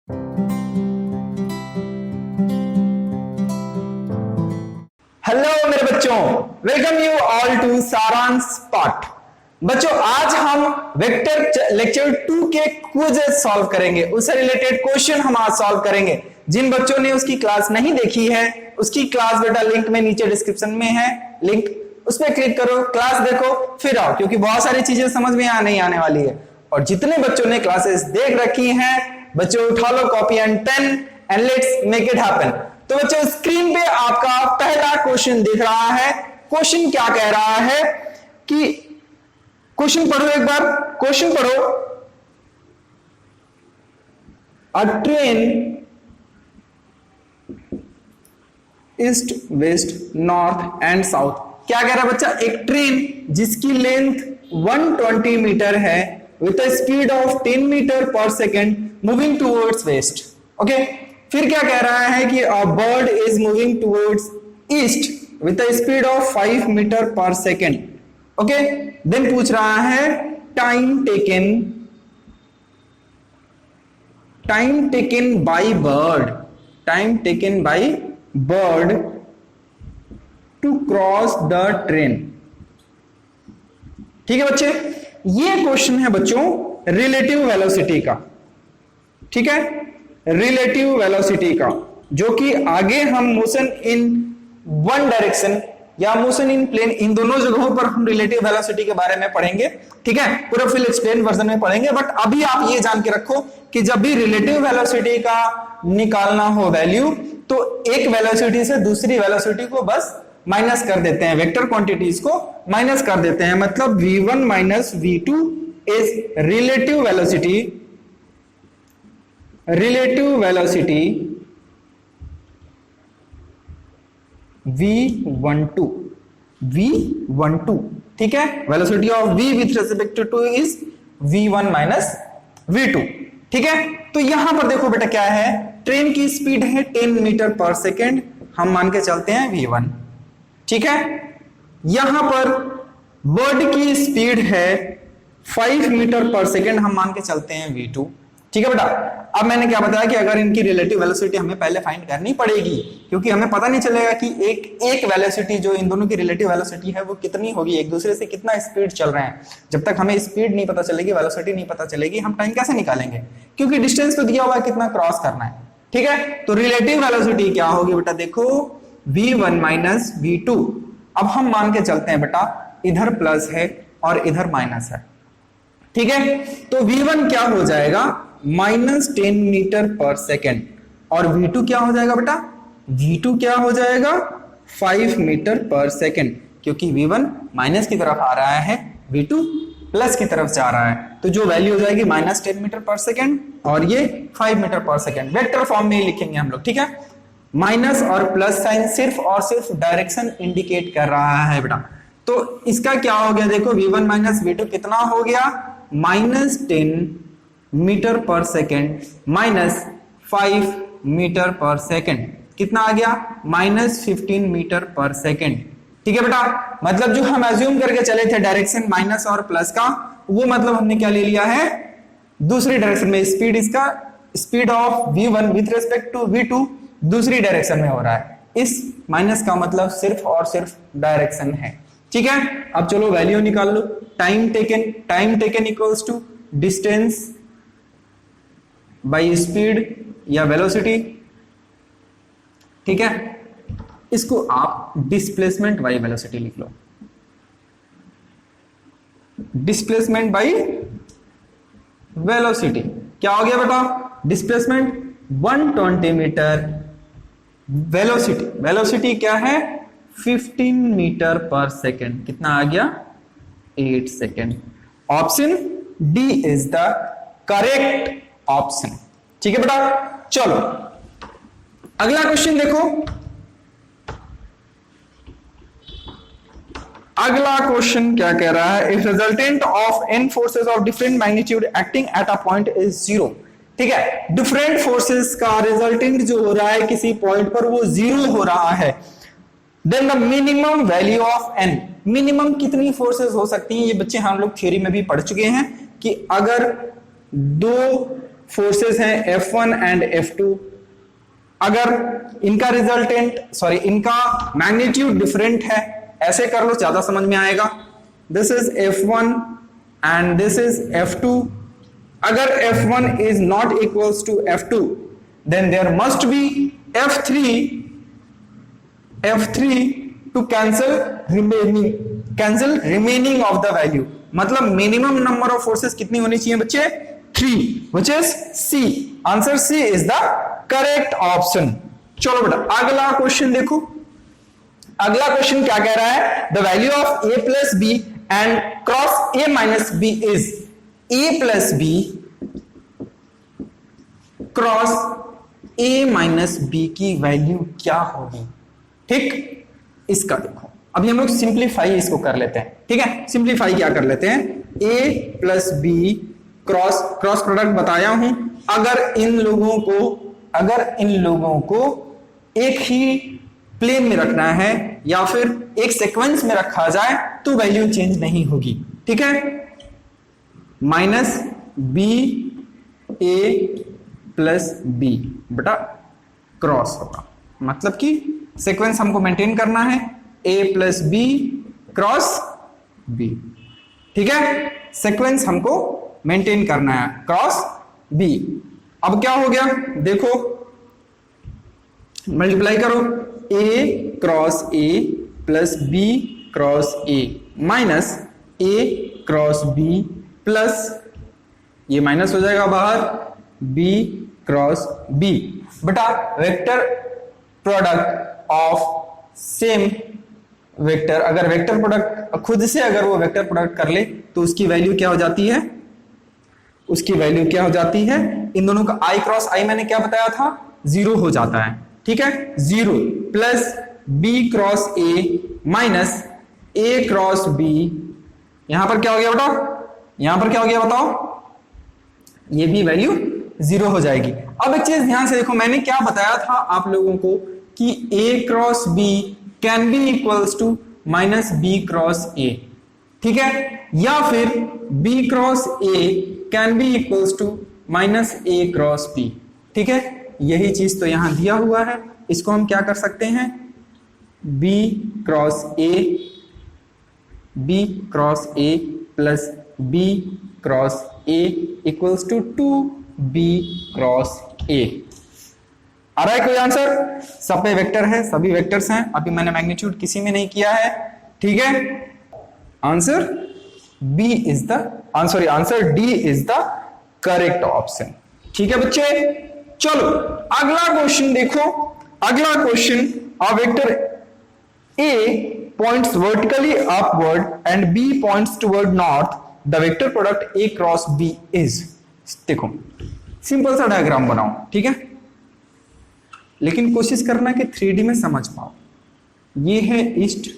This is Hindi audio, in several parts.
हेलो मेरे बच्चों, वेलकम यू ऑल टू सारांश पाठ। बच्चों, आज हम वेक्टर लेक्चर 2 के क्विज़ेस सॉल्व करेंगे। उससे रिलेटेड क्वेश्चन हम आज सॉल्व करेंगे। जिन बच्चों ने उसकी क्लास नहीं देखी है, उसकी क्लास बेटा लिंक में नीचे डिस्क्रिप्शन में है, लिंक उस पर क्लिक करो, क्लास देखो, फिर आओ, क्योंकि बहुत सारी चीजें समझ में नहीं आने वाली है। और जितने बच्चों ने क्लासेस देख रखी हैं, बच्चों उठा लो copy and pen and let's make it happen. तो बच्चों, स्क्रीन पे आपका पहला क्वेश्चन दिख रहा है। क्वेश्चन क्या कह रहा है कि क्वेश्चन पढ़ो, एक बार क्वेश्चन पढ़ो। A train east west north and south, क्या कह रहा है बच्चा? एक ट्रेन जिसकी लेंथ 120 मीटर है with a speed of 10 metre per second moving towards west. Okay, फिर क्या कह रहा है कि a bird is moving towards east with a speed of 5 metre per second. Okay, then पूछ रहा है time taken by bird to cross the train. ठीक है बच्चे, ये क्वेश्चन है बच्चों रिलेटिव वेलोसिटी का। ठीक है, रिलेटिव वेलोसिटी का, जो कि आगे हम मोशन इन वन डायरेक्शन या मोशन इन प्लेन, इन दोनों जगहों पर हम रिलेटिव वेलोसिटी के बारे में पढ़ेंगे। ठीक है, पूरा फुल एक्सप्लेन वर्जन में पढ़ेंगे। बट अभी आप ये जान के रखो कि जब भी रिलेटिव वेलोसिटी का निकालना हो वैल्यू, तो एक वेलोसिटी से दूसरी वेलोसिटी को बस माइनस कर देते हैं, वेक्टर क्वांटिटीज को माइनस कर देते हैं। मतलब v1 minus v2 is relative velocity v12। ठीक है, velocity of v with respect two is v1 minus v2। ठीक है, तो यहां पर देखो बेटा क्या है, ट्रेन की स्पीड है 10 मीटर पर सेकेंड, हम मान के चलते हैं v1। ठीक है, यहां पर बर्ड की स्पीड है 5 मीटर पर सेकेंड, हम मान के चलते हैं v2। ठीक है बेटा, अब मैंने क्या बताया कि अगर इनकी रिलेटिव वेलोसिटी हमें पहले फाइंड करनी पड़ेगी, क्योंकि हमें पता नहीं चलेगा कि एक वेलोसिटी जो इन दोनों की रिलेटिव वेलोसिटी है वो कितनी होगी, एक दूसरे से कितना स्पीड चल रहे हैं। जब तक हमें स्पीड नहीं पता चलेगी, वेलोसिटी नहीं पता चलेगी, हम टाइम कैसे निकालेंगे? क्योंकि डिस्टेंस तो दिया हुआ है कितना क्रॉस करना है। ठीक है, तो रिलेटिव वेलोसिटी क्या होगी बेटा? देखो v1 माइनस v2। अब हम मान के चलते हैं बेटा इधर प्लस है और इधर माइनस है। ठीक है, तो v1 क्या हो जाएगा? माइनस 10 मीटर पर सेकेंड, और v2 क्या हो जाएगा बेटा? v2 क्या हो जाएगा? 5 मीटर पर सेकेंड, क्योंकि v1 माइनस की तरफ आ रहा है, v2 प्लस की तरफ जा रहा है। तो जो वैल्यू हो जाएगी माइनस 10 मीटर पर सेकेंड और ये 5 metre per second. Vector form में ही लिखेंगे हम लोग। ठीक है, माइनस और प्लस साइन सिर्फ और सिर्फ डायरेक्शन इंडिकेट कर रहा है बेटा। तो इसका क्या हो गया? देखो v1 माइनस v2 कितना हो गया? Minus 10 metre per second minus 5 metre per second, कितना आ गया? Minus 15 metre per second. ठीक है बेटा, मतलब जो हम एज्यूम करके चले थे डायरेक्शन माइनस और प्लस का, वो मतलब हमने क्या ले लिया है? दूसरी डायरेक्शन में स्पीड, इसका speed of v1 with respect to v2 दूसरी डायरेक्शन में हो रहा है। इस माइनस का मतलब सिर्फ और सिर्फ डायरेक्शन है। ठीक है, अब चलो वैल्यू निकाल लो। Time taken equals to distance by speed या वेलोसिटी। ठीक है, इसको आप डिस्प्लेसमेंट बाय वेलोसिटी लिख लो। डिस्प्लेसमेंट बाय वेलोसिटी क्या हो गया बेटा? डिस्प्लेसमेंट 120 मीटर, वेलोसिटी क्या है? 15 मीटर पर सेकेंड, कितना आ गया? 8 second. Option D is the correct option. ठीक है बेटा, चलो अगला क्वेश्चन देखो। अगला क्वेश्चन क्या कह रहा है? If resultant of n forces of different magnitude acting at a point is 0। ठीक है, डिफरेंट फोर्सेस का रिजल्टेंट जो हो रहा है किसी पॉइंट पर वो 0 हो रहा है। Then the minimum value of n, minimum कितनी फोर्सेस हो सकती हैं? ये बच्चे हम लोग थ्योरी में भी पढ़ चुके हैं कि अगर दो फोर्सेस हैं F1 एंड F2, अगर इनका इनका मैग्नीट्यूड डिफरेंट है, ऐसे कर लो ज्यादा समझ में आएगा। This is F1 and this is F2। अगर F1 is not equals to F2 then there must be F3 to cancel remaining of the value. मतलब मिनिमम नंबर ऑफ फोर्सेस कितनी होनी चाहिए बच्चे? 3, which is C। Answer C is the correct option। चलो बेटा अगला क्वेश्चन देखो। अगला क्वेश्चन क्या कह रहा है? The value of A plus B and cross A minus B is A plus B cross A minus B की वैल्यू क्या होगी? ठीक, इसका देखो अभी हम लोग सिंप्लीफाई इसको कर लेते हैं। ठीक है, सिंप्लीफाई क्या कर लेते हैं? A plus B cross product बताया हूं। अगर इन लोगों को एक ही प्लेन में रखना है या फिर एक सीक्वेंस में रखा जाए तो वैल्यू चेंज नहीं होगी। ठीक है, minus B A plus B बेटा क्रॉस होगा, मतलब कि सीक्वेंस हमको मेंटेन करना है, A plus B cross B। ठीक है, सीक्वेंस हमको मेंटेन करना है क्रॉस B। अब क्या हो गया देखो, मल्टीप्लाई करो, A cross A plus B cross A minus A cross B plus ये माइनस हो जाएगा बाहर B क्रॉस B। बेटा vector product of same vector, अगर वेक्टर प्रोडक्ट खुद से अगर वो वेक्टर प्रोडक्ट कर ले तो उसकी वैल्यू क्या हो जाती है? उसकी वैल्यू क्या हो जाती है? इन दोनों का I क्रॉस I मैंने क्या बताया था? 0 हो जाता है। ठीक है, 0 plus B cross A minus A cross B। यहां पर क्या हो गया बेटा? यहां पर क्या हो गया बताओ? ये भी वैल्यू 0 हो जाएगी। अब एक चीज ध्यान से देखो, मैंने क्या बताया था आप लोगों को कि A cross B can be equals to minus B cross A। ठीक है, या फिर B cross A can be equals to minus A cross B। ठीक है, यही चीज तो यहां दिया हुआ है। इसको हम क्या कर सकते हैं? B cross A plus B cross A equals to 2B cross A। आ रहा है कोई आंसर? सब पे वेक्टर है, सभी वेक्टर्स हैं, अभी मैंने मैग्नीट्यूड किसी में नहीं किया है। ठीक है, answer B is the answer D is the correct option. ठीक है बच्चे, चलो अगला क्वेश्चन देखो। अगला question, a vector A points vertically upward and B points toward north, the vector product A cross B is। देखो सिंपल सा डायग्राम बनाओ। ठीक है, लेकिन कोशिश करना कि 3D में समझ पाओ। ये है ईस्ट,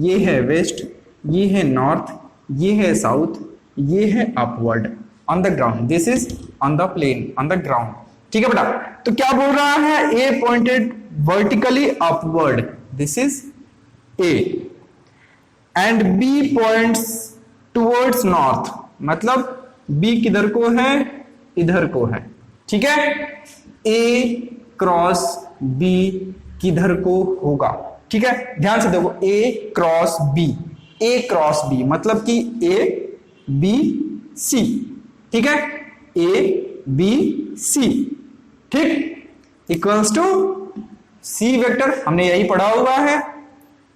ये है वेस्ट, ये है नॉर्थ, ये है साउथ, ये है upward on the ground, this is on the plane on the ground. ठीक है बेटा, तो क्या बोल रहा है? A pointed vertically upward, this is A, and B points towards north, मतलब B किधर को है? इधर को है। ठीक है, A क्रॉस B किधर को होगा? ठीक है, ध्यान से देखो, A क्रॉस B मतलब कि A B C। ठीक है, A B C, ठीक, इक्वल्स टू C वेक्टर, हमने यही पढ़ा हुआ है,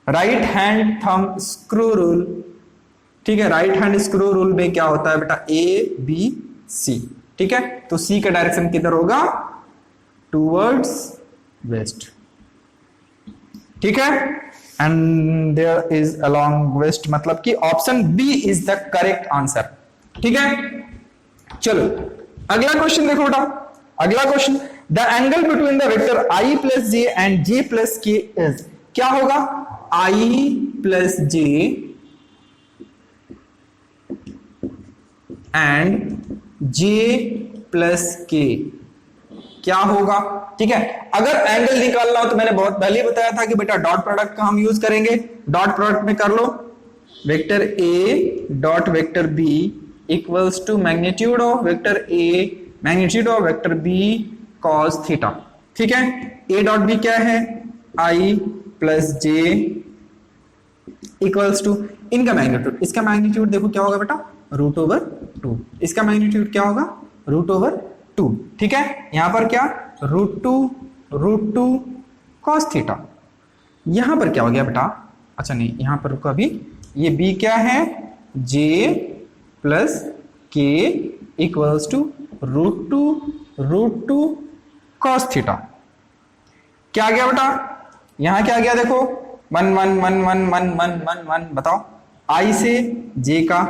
right hand thumb screw rule. ठीक है, राइट हैंड स्क्रू रूल में क्या होता है बेटा? A B C। ठीक है, तो C का डायरेक्शन किधर होगा? Towards west. ठीक है, and there is along west, मतलब कि option B is the correct answer. ठीक है, चलो अगला क्वेश्चन देखो बेटा। अगला question, the angle between the vector I plus J and J plus K is, क्या होगा? I plus J and J plus K क्या होगा? ठीक है, अगर एंगल निकालना हो तो मैंने बहुत पहले बताया था कि बेटा डॉट प्रोडक्ट का हम यूज करेंगे। डॉट प्रोडक्ट में कर लो, vector A dot vector B equals to magnitude of vector A magnitude of vector B cos theta, ठीक है। ए डॉट बी क्या है, I plus J equals to इनका मैग्नीट्यूड, इसका मैग्नीट्यूड देखो क्या होगा बेटा, रूट ओवर 2, इसका मैग्नीट्यूड क्या होगा, रूट ओवर 2, ठीक है। यहां पर क्या, रूट टू कॉस थीटा, यहां पर क्या हो गया बेटा, अच्छा नहीं यहां पर रुको अभी, ये b क्या है, j plus K equals to root two cos theta. क्या आ गया बेटा, यहां क्या आ गया देखो, 1 1 1 1 1 1 1 1, बताओ i से j का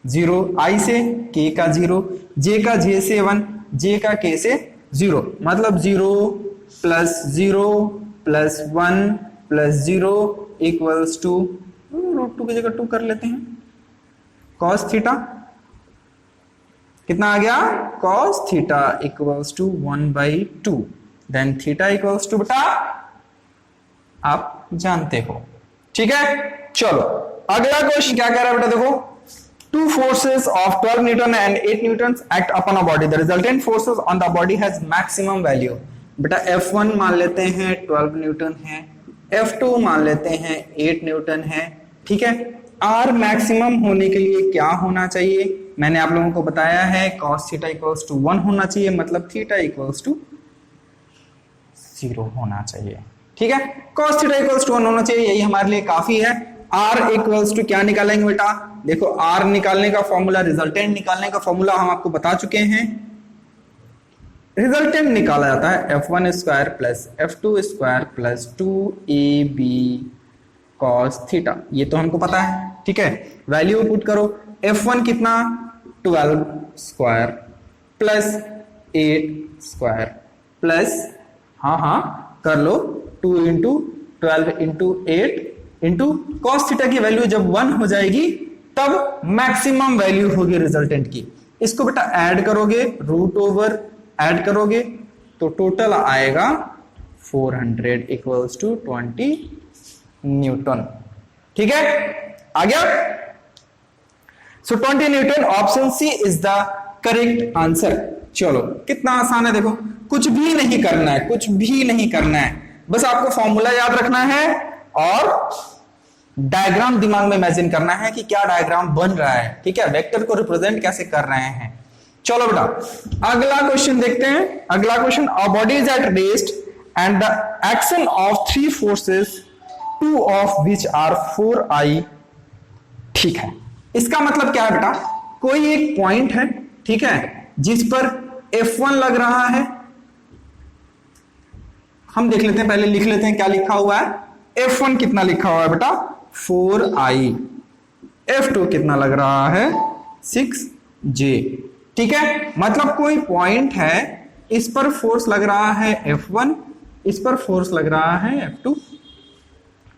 0, i से k का 0, j का j से 1, j का k से 0, मतलब 0 plus 0 plus 1 plus 0 equals to root 2 की जगह 2 कर लेते हैं, कॉस थीटा कितना आ गया, cos theta equals to 1/2, then theta equals to बेटा आप जानते हो, ठीक है। चलो अगला क्वेश्चन क्या कह रहा है बेटा, देखो two forces of 12 Newton and 8 Newtons act upon a body. The resultant forces on the body has maximum value. बेटा F1 मान लेते हैं 12 न्यूटन है, F2 मान लेते हैं 8 न्यूटन है, ठीक है। R मैक्सिमम होने के लिए क्या होना चाहिए, मैंने आप लोगों को बताया है cos थीटा इक्वल्स टू 1 होना चाहिए, मतलब थीटा इक्वल्स टू 0 होना चाहिए, ठीक है। cos थीटा इक्वल्स टू 1 होना चाहिए, यही हमारे लिए काफी है। R इक्वल्स टू क्या निकालेंगे बेटा, देखो R निकालने का फॉर्मूला, रिजल्टेंट निकालने का फॉर्मूला हम आपको बता चुके हैं। रिजल्टेंट निकाला जाता है F1 square plus F2 square plus 2AB cos theta, ये तो हमको पता है, ठीक है। वैल्यू पुट करो, F1 कितना 12 स्क्वायर प्लस 8 स्क्वायर प्लस हाँ कर लो 2 into 12 into 8 into cos theta की वैल्यू जब 1 हो जाएगी तब मैक्सिमम वैल्यू होगी रिजल्टेंट की। इसको बेटा ऐड करोगे, रूट ओवर ऐड करोगे तो टोटल आएगा 400 इक्वल्स टू 20 न्यूटन, ठीक है। आ गया, so 20 newton, option C is the correct answer. चलो कितना आसान है, देखो कुछ भी नहीं करना है, कुछ भी नहीं करना है, बस आपको फॉर्मूला याद रखना है और डायग्राम दिमाग में इमेजिन करना है कि क्या डायग्राम बन रहा है, ठीक है, वेक्टर को रिप्रेजेंट कैसे कर रहे हैं। चलो बेटा अगला क्वेश्चन देखते हैं। अगला question, a body is at rest and the action of 3 forces 2 of which are 4i, ठीक है। इसका मतलब क्या है बेटा, कोई एक पॉइंट है, ठीक है, जिस पर F1 लग रहा है, हम देख लेते हैं, पहले लिख लेते हैं क्या लिखा हुआ है। F1 कितना लिखा हुआ है बेटा 4i, F2 कितना लग रहा है 6j, ठीक है। मतलब कोई पॉइंट है, इस पर फोर्स लग रहा है F1, इस पर फोर्स लग रहा है F2,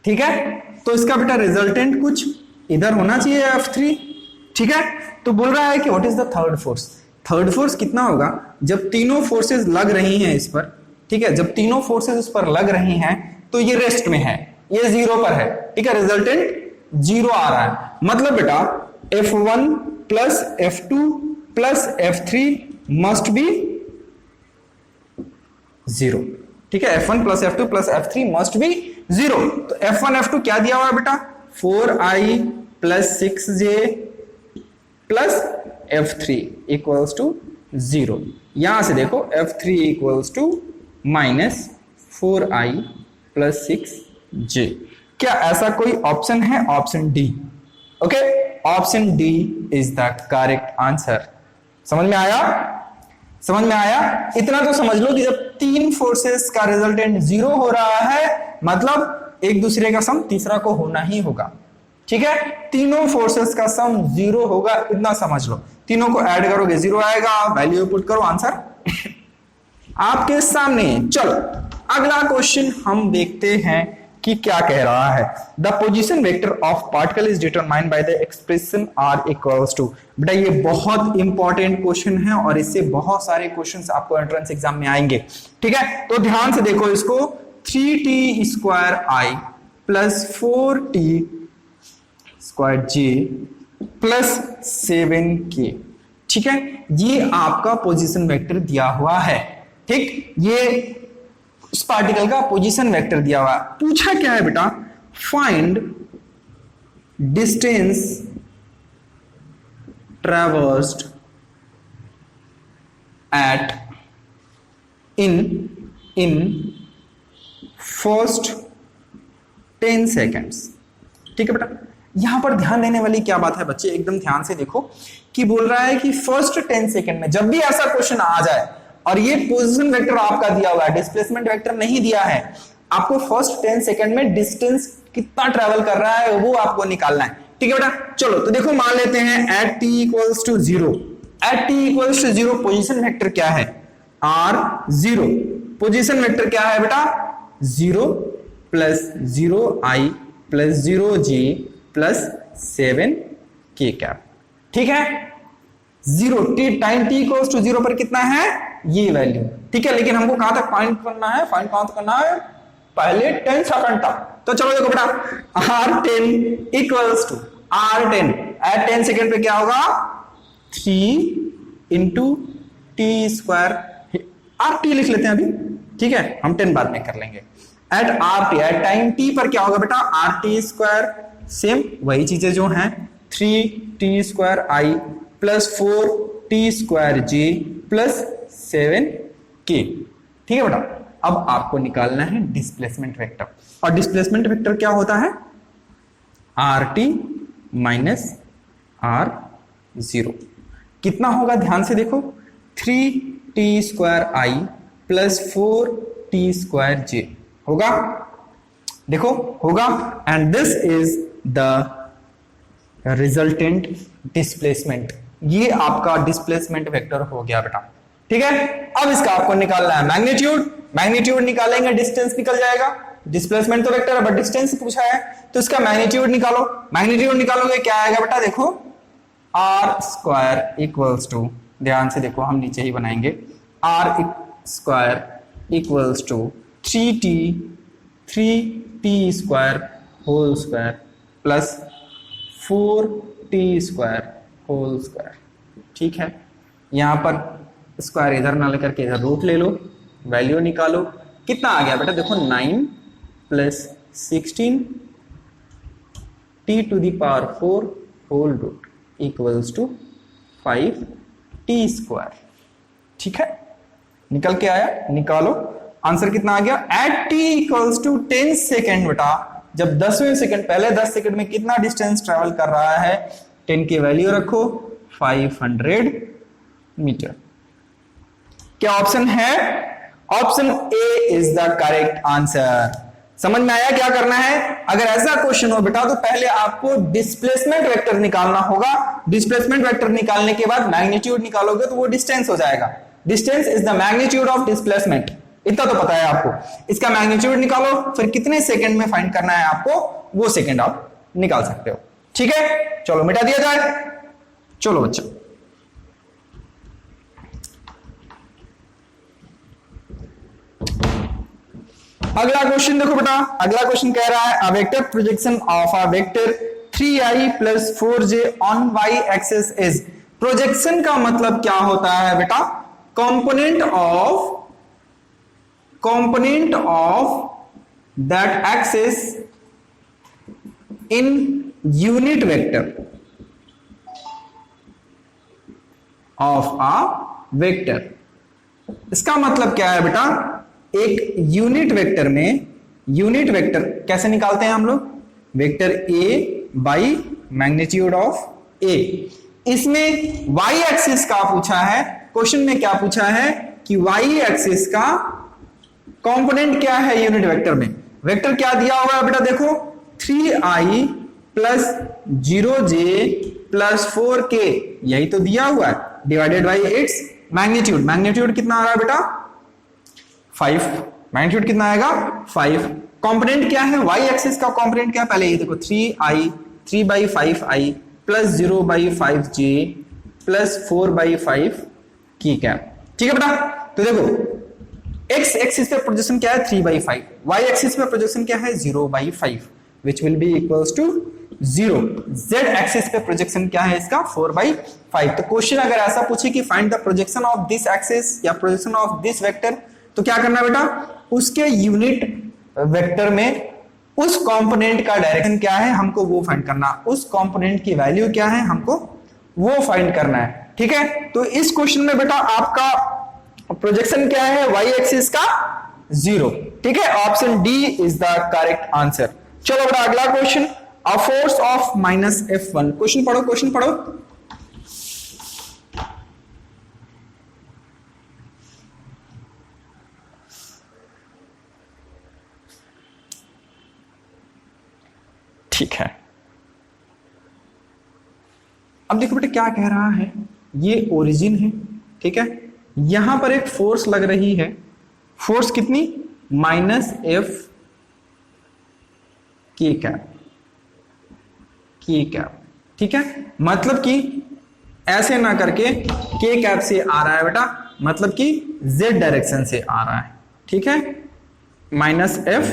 ठीक है। तो इसका बेटा रिजल्टेंट कुछ इधर होना चाहिए F3, ठीक है। तो बोल रहा है कि what is the third force, third force कितना होगा जब तीनों फोर्सेस लग रही हैं इस पर, ठीक है, जब तीनों फोर्सेस इस पर लग रही हैं तो ये रेस्ट में है, ये 0 पर है, ठीक है, रिजल्टेंट 0 आ रहा है। मतलब बेटा F1 plus F2 plus F3 must be 0, ठीक है। F1 plus F2 plus F3 must be 0। तो F1 F2 क्या दिया हुआ है बेटा 4i plus 6j plus F3 equals to 0। यहां से देखो F3 equals to minus 4i plus 6j। क्या ऐसा कोई ऑप्शन है, option D, okay, option D is the correct answer. समझ में आया, समझ में आया। इतना तो समझ लो कि जब 3 फोर्सेस का रिजल्टेंट 0 हो रहा है मतलब एक दूसरे का सम तीसरा को होना ही होगा, ठीक है। तीनों फोर्सेस का सम 0 होगा, इतना समझ लो। तीनों को ऐड करोगे 0 आएगा, वैल्यू पुट करो, आंसर आपके सामने। चलो अगला क्वेश्चन हम देखते हैं कि क्या कह रहा है। The position vector of particle is determined by the expression r equals to. बेटा ये बहुत इंपॉर्टेंट क्वेश्चन है और इससे बहुत सारे क्वेश्चंस आपको एंट्रेंस एग्जाम में आएंगे, ठीक है। तो ध्यान से देखो इसको, 3t square i plus 4t square j plus 7k, ठीक है, ये आपका पोजीशन वेक्टर दिया हुआ है। ठीक, ये उस पार्टिकल का पोजीशन वेक्टर दिया हुआ है। पूछा क्या है बेटा, find distance traversed at in first 10 seconds. ठीक है बेटा, यहां पर ध्यान देने वाली क्या बात है बच्चे, एकदम ध्यान से देखो कि बोल रहा है कि फर्स्ट 10 सेकेंड में जब भी ऐसा क्वेश्चन आ जाए और ये पोजीशन वेक्टर आपका दिया हुआ है, डिस्प्लेसमेंट वेक्टर नहीं दिया है, आपको फर्स्ट 10 सेकेंड में डिस्टेंस कितना ट्रेवल कर रहा है वो आपको निकालना है। ठीक है बेटा, चलो तो देखो मान लेते हैं at t equals to 0, at t equals to 0 position vector क्या है, r0। पोजीशन वेक्टर क्या है बेटा, 0 plus 0i plus 0j plus 7k cap. ठीक है, 0 टाइम t इक्वल्स टू 0 पर कितना है ये वैल्यू। ठीक है, लेकिन हमको कहां तक फाइंड करना है, फाइंड कहां तक करना है, पहले 10 सेकंड तक। तो चलो देखो बेटा, r10 equals to r10 eight 10 second पे क्या होगा, 3 इंटू टी स्क्वायर, rt लिख लेते हैं अभी। ठीक है, हम 10 बाद में कर लेंगे। At rt, at time t पर क्या होगा बेटा, rt स्क्वायर, सेम वही चीजें जो हैं, 3t square i plus 4t square j plus 7k। ठीक है बेटा, अब आपको निकालना है डिस्प्लेसमेंट वेक्टर, और डिस्प्लेसमेंट वेक्टर क्या होता है, rt माइनस r0। कितना होगा ध्यान से देखो, 3t square i plus 4t square j होगा, देखो होगा, and this is the resultant displacement. ये आपका डिस्प्लेसमेंट वेक्टर हो गया बेटा। ठीक है, अब इसका आपको निकालना है मैग्नीट्यूड, मैग्नीट्यूड निकालेंगे डिस्टेंस निकल जाएगा, डिस्प्लेसमेंट तो वेक्टर है बट डिस्टेंस पूछा है तो इसका मैग्नीट्यूड निकालो। मैग्नीट्यूड निकालोगे क्या आएगा बेटा, देखो आर स्क्वायर इक्वल्स टू, ध्यान से देखो हम नीचे ही बनाएंगे, r square equals to 3t square whole square plus 4t square whole square. ठीक है, यहां पर स्क्वायर इधर ना लेकर के इधर रूट ले लो, वैल्यू निकालो, कितना आ गया बेटा, देखो 9 plus 16 t to the power 4 whole root equals to 5t square. ठीक है, निकल के आया, निकालो, आंसर कितना आ गया, at t equals to 10 second बेटा, जब 10वें सेकंड, पहले 10 सेकंड में कितना डिस्टेंस ट्रेवल कर रहा है, 10 की वैल्यू रखो, 500 मीटर। क्या ऑप्शन है, option A is the correct answer. समझ में आया क्या करना है, अगर ऐसा क्वेश्चन हो बेटा तो पहले आपको डिस्प्लेसमेंट वेक्टर निकालना होगा, डिस्प्लेसमेंट वेक्टर निकालने के बाद मैग्नीट्यूड निकालोगे तो वो डिस्टेंस हो जाएगा। Distance is the magnitude of displacement, इतना तो पता है आपको। इसका मैग्नीट्यूड निकालो, फिर कितने सेकंड में फाइंड करना है आपको, वो सेकंड आप निकाल सकते हो। ठीक है, चलो मिटा दिया जाए। चलो बच्चों, अगला क्वेश्चन देखो बेटा, अगला क्वेश्चन कह रहा है a vector projection of a vector 3i plus 4j on y axis is. Projection का मतलब क्या होता है बेटा, component of that axis in unit vector of a vector. इसका मतलब क्या है बेटा, एक यूनिट वेक्टर में, यूनिट वेक्टर कैसे निकालते हैं हम लोग, vector A by magnitude of A. इसमें y एक्सिस का पूछा है, क्वेश्चन में क्या पूछा है कि y एक्सिस का कंपोनेंट क्या है यूनिट वेक्टर में। वेक्टर क्या दिया हुआ है बेटा, देखो 3i plus 0j plus 4k, यही तो दिया हुआ है, divided by its magnitude. Magnitude कितना आ रहा है बेटा, 5। मैग्नीट्यूड कितना आएगा, 5। कंपोनेंट क्या है, y एक्सिस का कंपोनेंट क्या है, पहले ये देखो 3/5i plus 0/5j plus 4/5 cap. ठीक है बेटा, तो देखो x एक्सिस पे प्रोजेक्शन क्या है 3/5, y एक्सिस पे प्रोजेक्शन क्या है 0/5, which will be equals to 0। z axis पे प्रोजेक्शन क्या है इसका 4/5। तो क्वेश्चन अगर ऐसा पूछे कि find the projection of this axis या प्रोजेक्शन ऑफ दिस वेक्टर, तो क्या करना बेटा, उसके यूनिट वेक्टर में उस कंपोनेंट का डायरेक्शन क्या है हमको वो फाइंड करना, उस कंपोनेंट की वैल्यू क्या है हमको वो फाइंड करना है। ठीक है, तो इस क्वेश्चन में बेटा आपका प्रोजेक्शन क्या है y एक्सिस का 0। ठीक है, option D is the correct answer. चलो बेटा अगला question, a force of -F1। Question पढ़ो, क्वेश्चन पढ़ो। ठीक है, अब देखो बेटा क्या कह रहा है, ये ओरिजिन है। ठीक है, यहां पर एक फोर्स लग रही है, फोर्स कितनी -F के कैप। ठीक है, मतलब कि ऐसे ना करके के कैप से आ रहा है बेटा, मतलब कि z डायरेक्शन से आ रहा है। ठीक है, -F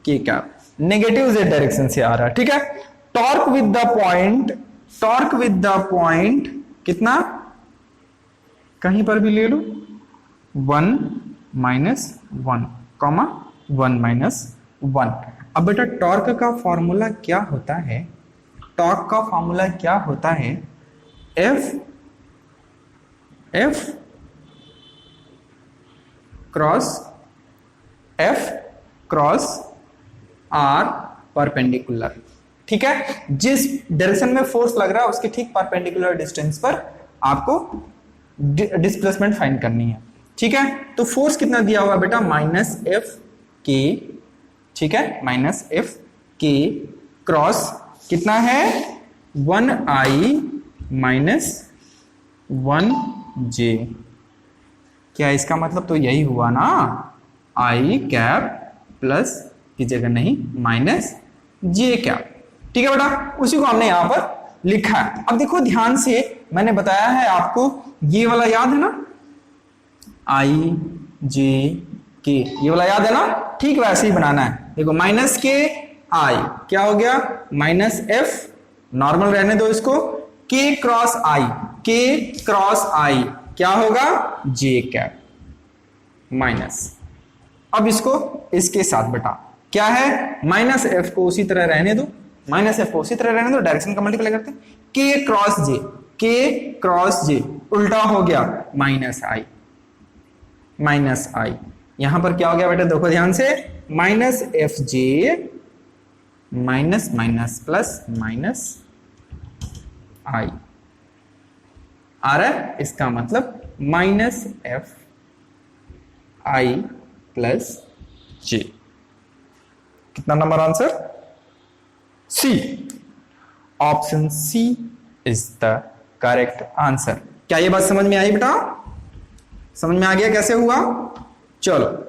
के कैप नेगेटिव z डायरेक्शन से आ रहा है। ठीक है, टॉर्क विद द पॉइंट कितना, कहीं पर भी ले लो 1 - 1, 1 - 1। अब बेटा टॉर्क का फॉर्मूला क्या होता है, टॉर्क का फॉर्मूला क्या होता है, F क्रॉस R परपेंडिकुलर। ठीक है, जिस डायरेक्शन में फोर्स लग रहा है उसके ठीक परपेंडिकुलर डिस्टेंस पर आपको डिस्प्लेसमेंट फाइंड करनी है। ठीक है, तो फोर्स कितना दिया हुआ बेटा -F के। ठीक है, -F के क्रॉस कितना है 1i - 1j। क्या इसका मतलब तो यही हुआ ना, i कैप प्लस की जगह नहीं -j कैप। ठीक है बेटा, उसी को हमने यहां पर लिखा है। अब देखो ध्यान से, मैंने बताया है आपको ये वाला याद है ना, i j k, ये वाला याद है ना, ठीक वैसे ही बनाना है। देखो -k i क्या हो गया -F, नॉर्मल रहने दो इसको, k क्रॉस i क्या होगा j कैप माइनस। अब इसको इसके साथ बेटा क्या है, -F को उसी तरह रहने दो, डायरेक्शन का मल्टीप्लाई करते हैं, k क्रॉस j उल्टा हो गया -i। यहां पर क्या हो गया बेटा, देखो ध्यान से, -Fj माइनस प्लस -i आ रहा है, इसका मतलब -Fi प्लस j। कितना नंबर answer, C. Option C is the correct answer. क्या ये बात समझ में आई बेटा, समझ में आ गया कैसे हुआ? चलो,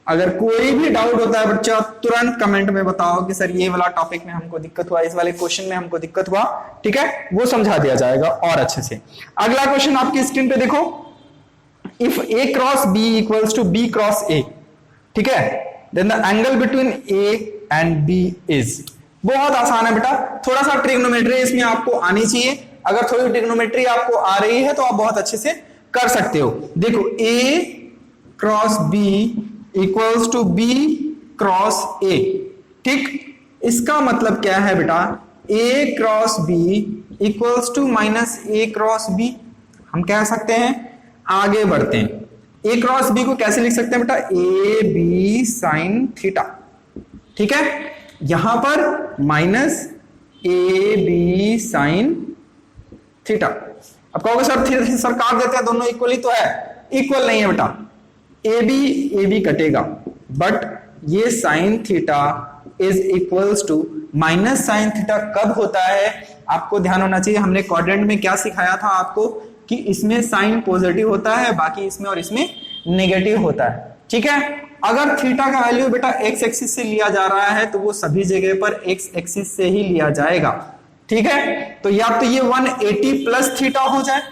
अगर कोई भी डाउट होता है बच्चा तुरंत कमेंट में बताओ कि सर ये वाला टॉपिक में हमको दिक्कत हुआ, इस वाले क्वेश्चन में हमको दिक्कत हुआ। ठीक है, वो समझा दिया जाएगा और अच्छे से। अगला क्वेश्चन आपकी स्क्रीन पे देखो, if a cross b equals to b cross a, ठीक है, then the angle between a and b is. बहुत आसान है बेटा, थोड़ा सा ट्रिग्नोमेट्री इसमें आपको आनी चाहिए। अगर थोड़ी ट्रिग्नोमेट्री आपको आ रही है तो आप बहुत अच्छे से कर सकते हो। देखो a cross b equals to b cross a, ठीक, इसका मतलब क्या है बेटा, a cross b equals to minus a cross b। हम कह सकते हैं, आगे बढ़ते हैं, a क्रॉस b को कैसे लिख सकते हैं बेटा, a b साइन थीटा। ठीक है, यहां पर minus a b sine theta. अब कहोगे सर काट देते हैं, दोनों इक्वली तो है, इक्वल नहीं है बेटा, ए बी कटेगा, बट ये sine theta is equals to minus sine theta कब होता है, आपको ध्यान होना चाहिए। हमने क्वाड्रेंट में क्या सिखाया था आपको कि इसमें साइन पॉजिटिव होता है, बाकी इसमें और इसमें नेगेटिव होता है। ठीक है, अगर थीटा का वैल्यू बेटा एक्स एक्सिस से लिया जा रहा है तो वो सभी जगह पर एक्स एक्सिस से ही लिया जाएगा। ठीक है, तो या तो ये 180 प्लस थीटा हो जाए,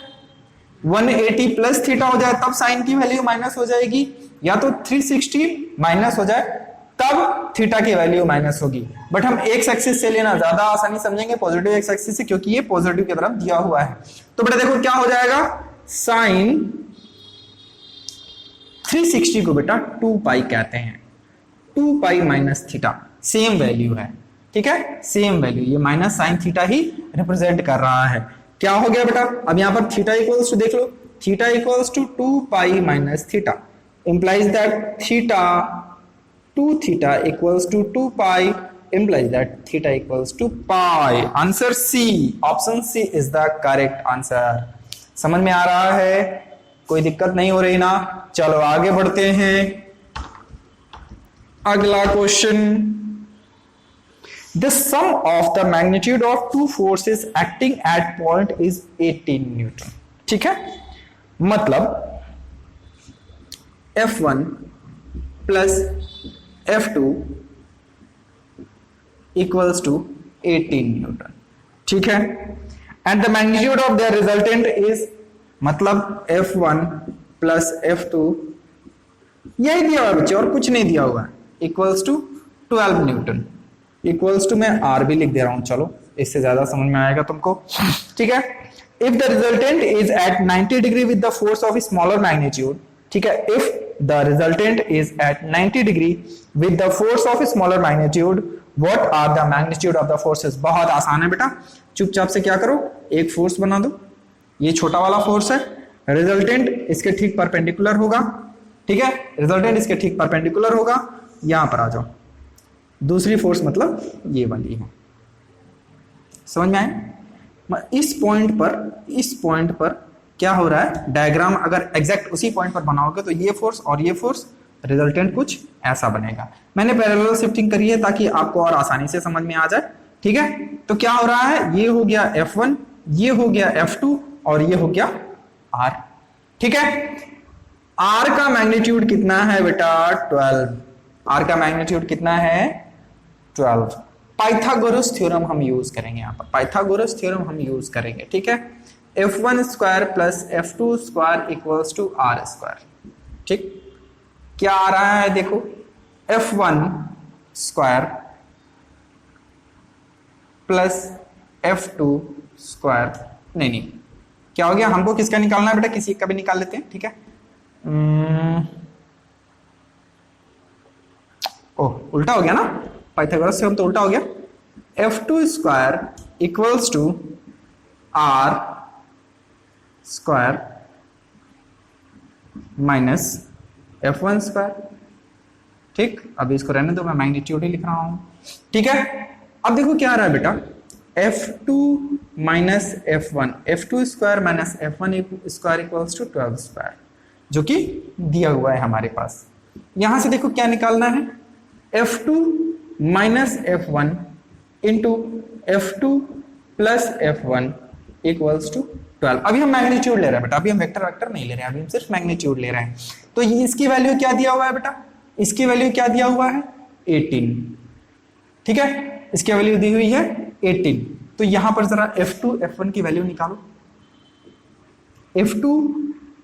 180 प्लस थीटा हो जाए तब साइन की वैल्यू माइनस हो जाएगी, या तो 360 माइनस हो जाए तब थीटा की वैल्यू माइनस होगी। बट हम एक्स एक्सिस से लेना ज्यादा आसानी समझेंगे, पॉजिटिव एक्स एक्सिस से, क्योंकि ये पॉजिटिव की तरफ दिया हुआ है। तो बेटा देखो क्या हो जाएगा, साइन 360 को बेटा 2 पाई कहते हैं, 2 pi minus theta, same value है, ठीक है, सेम वैल्यू, ये माइनस साइन थीटा ही रिप्रेजेंट कर रहा है। क्या हो गया बेटा, अब यहां पर थीटा इक्वल्स टू देख लो, theta equals to 2 pi minus theta, implies that theta 2 theta equals to 2 pi, implies that theta equals to pi. Answer C, option C is the correct answer. समझ में आ रहा है, कोई दिक्कत नहीं हो रही ना? चलो आगे बढ़ते हैं, अगला question. The sum of the magnitude of two forces acting at point is 18 Newton, ठीक है, मतलब F1 plus F2 equals to 18 Newton, ठीक है, and the magnitude of the resultant is, मतलब F1 प्लस F2, यही दिया हुआ बच्चे और कुछ नहीं दिया हुआ, equals to 12 newton, equals to, मैं R भी लिख दे रहा हूं, चलो इससे ज्यादा समझ में आएगा तुमको, ठीक है। If the resultant is at 90 degree with the force of smaller magnitude, ठीक है, if the resultant is at 90 degree with the force of smaller magnitude, What are the magnitude of the forces? बहुत आसान है बेटा, चुपचाप से क्या करो, एक फोर्स बना दो, ये छोटा वाला फोर्स है, रिजल्टेंट इसके ठीक परपेंडिकुलर होगा, ठीक है, रिजल्टेंट इसके ठीक परपेंडिकुलर होगा, यहां पर आ जाओ, दूसरी फोर्स मतलब ये वाली है, समझ में आए? इस पॉइंट पर क्या हो रहा है, डायग्राम अगर एग्जैक्ट उसी पॉइंट पर बनाओगे तो ये फोर्स और ये फोर्स, रिजल्टेंट कुछ ऐसा बनेगा। मैंने पैरेलल शिफ्टिंग करी है ताकि आपको और आसानी से समझ में आ जाए, ठीक है। तो क्या हो रहा है, ये हो गया F1, ये हो गया F2 और ये हो गया R, ठीक है। R का मैग्नीट्यूड कितना है बेटा, 12, R का मैग्नीट्यूड कितना है, 12। पाइथागोरस थ्योरम हम यूज करेंगे, यहां पर पाइथागोरस थ्योरम हम यूज करेंगे, ठीक है। F1 square plus F2 square equals to R square, ठीक, क्या आ रहा है देखो, F1 square plus F2 square, नहीं क्या हो गया, हमको किसका निकालना है बेटा, किसी का भी निकाल लेते हैं, ठीक है। ओह उल्टा हो गया ना, पाइथागोरस से हम तो उल्टा हो गया, F2 square equals to R square minus F1 square, ठीक, अभी इसको रहने दो, मैं मैग्नीट्यूड ही लिख रहा हूं, ठीक है। अब देखो क्या आ रहा है बेटा, F2 minus F1, F2 square minus F1 square equals to 12 square, जो कि दिया हुआ है हमारे पास। यहां से देखो क्या निकालना है, F2 minus F1 into F2 plus F1 equals to 12। अभी हम मैग्नीट्यूड ले रहे हैं बेटा, अभी हम वेक्टर नहीं ले रहे हैं, अभी हम सिर्फ मैग्नीट्यूड ले रहे हैं। तो ये इसकी वैल्यू क्या दिया हुआ है बेटा, इसकी वैल्यू क्या दिया हुआ है, 18, ठीक है, इसकी वैल्यू दी हुई है 18। तो यहां पर जरा F2 F1 की वैल्यू निकालो, F2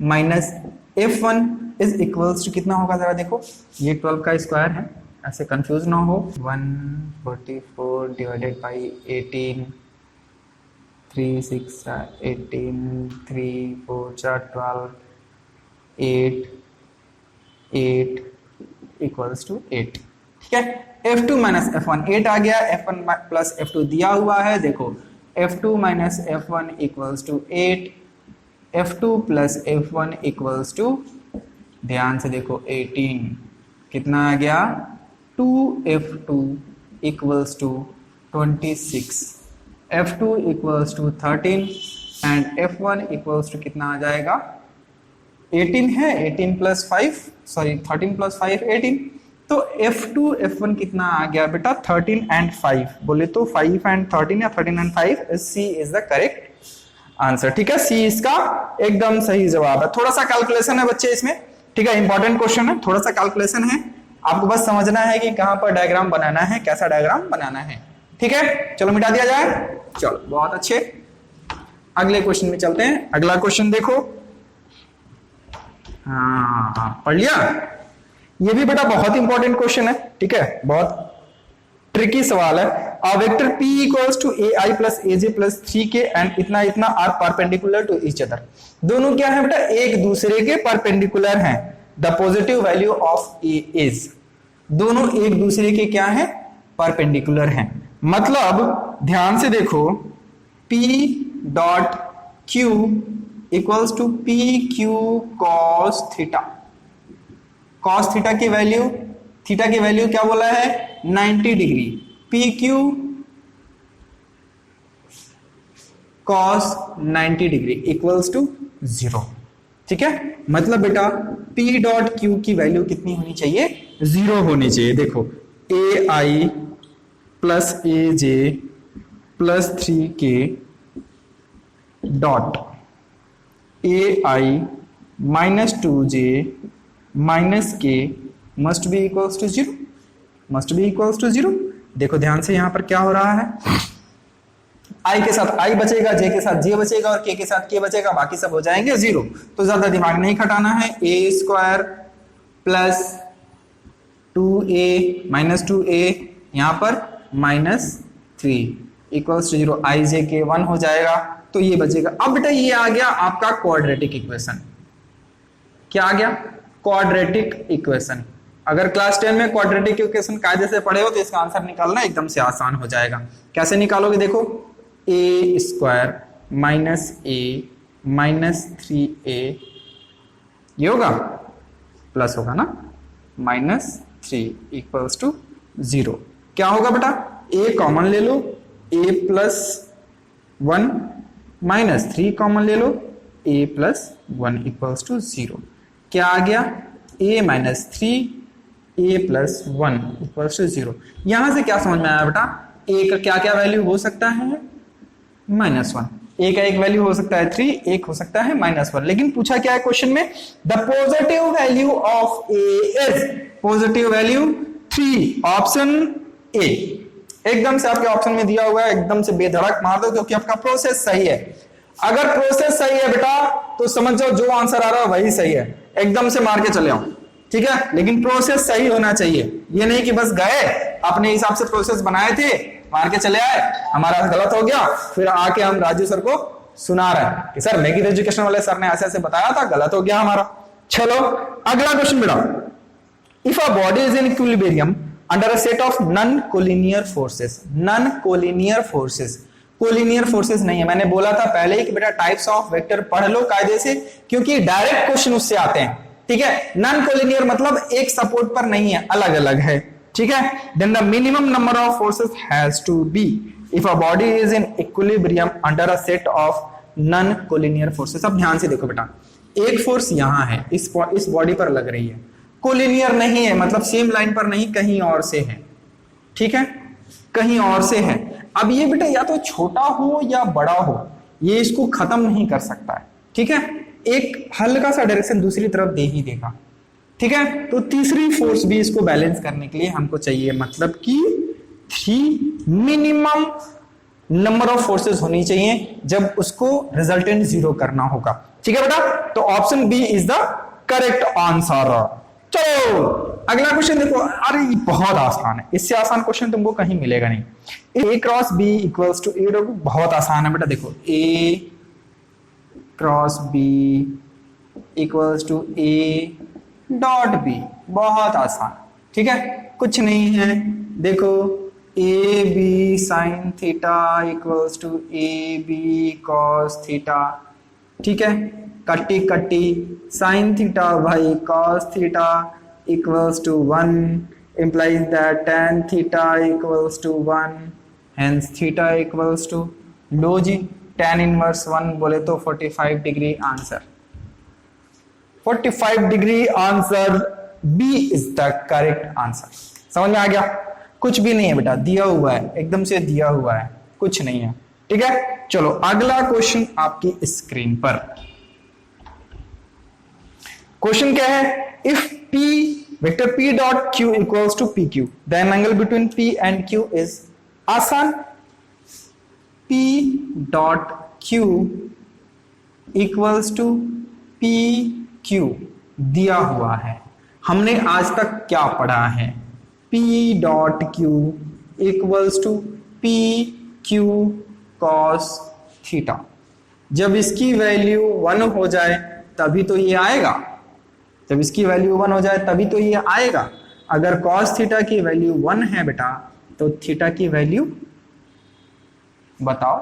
minus F1 is equals to कितना होगा, जरा देखो, ये 12 का स्क्वायर है, ऐसे कंफ्यूज ना हो, 144 डिवाइडेड बाई 18, 3 6 18, 3 4 12, 8 इक्वल्स टू 8, ठीक है। F2 माइनस F1 8 आ गया, F1 प्लस F2 दिया हुआ है, देखो F2 minus F1 equals to 8, F2 plus F1 equals to, ध्यान से देखो 18, कितना आ गया, 2F2 equals to 26, F2 equals to 13 and F1 equals to कितना आ जाएगा, 18 है, 18 प्लस 5, सॉरी 13 प्लस 5 18, तो F2 F1 कितना आ गया बेटा, 13 एंड 5, बोले तो 5 एंड 13 या 13 and 5, C is the correct answer, ठीक है। C इसका एकदम सही जवाब है। थोड़ा सा कैलकुलेशन है बच्चे इसमें, ठीक है, इंपॉर्टेंट क्वेश्चन है, थोड़ा सा कैलकुलेशन है, आपको बस समझना है कि कहां पर डायग्राम बनाना है, कैसा डायग्राम बनाना है, ठीक है। चलो मिटा दिया जाए, चलो बहुत अच्छे, अगले क्वेश्चन में चलते हैं। अगला क्वेश्चन देखो, हाँ पढ़ लिया, ये भी बेटा बहुत इंपॉर्टेंट क्वेश्चन है, ठीक है, बहुत ट्रिकी सवाल है। A vector p equals to ai plus aj plus 3k and इतना इतना are perpendicular to each other. दोनों क्या है बेटा, एक दूसरे के परपेंडिकुलर हैं। The positive value of a is, दोनों एक दूसरे के क्या है, परपेंडिकुलर हैं। मतलब ध्यान से देखो, p dot q equals to p q cos theta. cos theta की वैल्यू, थीटा की वैल्यू क्या बोला है, 90 degree. P Q cos 90 degree equals to 0, ठीक है। मतलब बेटा P डॉट Q की वैल्यू कितनी होनी चाहिए, 0 होनी चाहिए। देखो AI plus AJ plus 3K dot AI minus 2J minus K must be equals to 0, must be equals to 0। देखो ध्यान से यहां पर क्या हो रहा है, I के साथ I बचेगा, J के साथ J बचेगा और K के साथ K बचेगा, बाकी सब हो जाएंगे 0। तो ज्यादा दिमाग नहीं खटाना है। a square plus 2a minus 2a यहां पर minus 3 equals to 0। I J K 1 हो जाएगा, तो ये बचेगा। अब बेटा ये आ गया आपका क्वाड्रेटिक इक्वेशन। क्या आ गया, क्वाड्रेटिक इक्वेशन। अगर क्लास 10 में क्वाड्रेटिक इक्वेशन कायदे से पढ़े हो तो इसका आंसर निकालना एकदम से आसान हो जाएगा। कैसे निकालोगे, देखो a square minus a minus 3a, ये होगा प्लस होगा ना, माइनस 3 इक्वल्स टू 0। क्या होगा बेटा, a कॉमन ले लो, a प्लस 1 माइनस 3 कॉमन ले लो, a प्लस 1 इक्वल्स टू 0। क्या आ गया, a minus 3 a plus 1 equals to 0। यहां से क्या समझ में आया बेटा, a का क्या क्या वैल्यू हो सकता है, -1। a का एक वैल्यू हो सकता है 3, एक हो सकता है -1। लेकिन पूछा क्या है क्वेश्चन में, the positive value of a is, positive value 3, option A. एकदम से आपके ऑप्शन में दिया हुआ है, एकदम से बेधड़क मार दो क्योंकि आपका प्रोसेस सही है। अगर प्रोसेस सही है बेटा तो समझ जाओ जो आंसर आ रहा है वही सही है, एकदम से मार के चले आओ, ठीक है। लेकिन प्रोसेस सही होना चाहिए, ये नहीं कि बस गए अपने हिसाब से प्रोसेस बनाए थे, मार के चले आए, हमारा गलत हो गया, फिर आके हम राजू सर को सुना रहे हैं कि सर मेगी एजुकेशन वाले सर ने ऐसे ऐसे बताया था, गलत हो गया हमारा। चलो अगला क्वेश्चन बेटा, if a body is in equilibrium under a set of non collinear forces. Non collinear forces, collinear forces नहीं है, मैंने बोला था पहले ही कि बेटा टाइप्स ऑफ वेक्टर पढ़ लो कायदे से, क्योंकि डायरेक्ट क्वेश्चन उससे आते हैं, ठीक है। नॉन कोलिनियर मतलब एक सपोर्ट पर नहीं है, अलग अलग है, ठीक है। Then the minimum number of forces has to be if a body is in equilibrium under a set of non collinear forces. अब ध्यान से देखो बेटा, एक फोर्स यहां है, इस बॉडी पर लग रही है, कोलिनियर नहीं है, मतलब सेम लाइन पर नहीं, कहीं और से है, ठीक है, कहीं और से है। अब ये बेटा या तो छोटा हो या बड़ा हो, ये इसको खत्म नहीं कर सकता है, ठीक है। एक हल्का सा डायरेक्शन दूसरी तरफ दे ही देगा, ठीक है। तो तीसरी फोर्स भी इसको बैलेंस करने के लिए हमको चाहिए, मतलब कि 3 मिनिमम नंबर ऑफ फोर्सेस होनी चाहिए जब उसको रिजल्टेंट 0 करना होगा, ठीक है बेटा। तो option B is the correct answer. चलो अगला क्वेश्चन देखो, अरे ये बहुत आसान है, इससे आसान क्वेश्चन तुमको कहीं मिलेगा नहीं। a cross b equals to a, बहुत आसान है बेटा। देखो a cross b equals to a dot b, बहुत आसान, ठीक है, कुछ नहीं है। देखो a b sine theta equals to a b cos theta, ठीक है, कट्टी कट्टी साइन थीटा भाई cos theta equals to 1 implies that tan theta equals to 1, hence theta equals to, लो जी tan inverse 1 बोले तो 45 degree answer, 45 degree answer, B is the correct answer. समझ में आ गया, कुछ भी नहीं है बेटा, दिया हुआ है, एकदम से दिया हुआ है, कुछ नहीं है, ठीक है। चलो अगला क्वेश्चन आपकी स्क्रीन पर, क्वेश्चन क्या है, if P vector P dot Q equals to PQ, then angle between P and Q is, आसान, P dot Q equals to PQ दिया हुआ है, हमने आज तक क्या पढ़ा है, P dot Q equals to P Q cos theta. जब इसकी वैल्यू 1 हो जाए तभी तो ये आएगा, जब इसकी वैल्यू 1 हो जाए तभी तो ये आएगा। अगर cos थीटा की वैल्यू 1 है बेटा तो थीटा की वैल्यू बताओ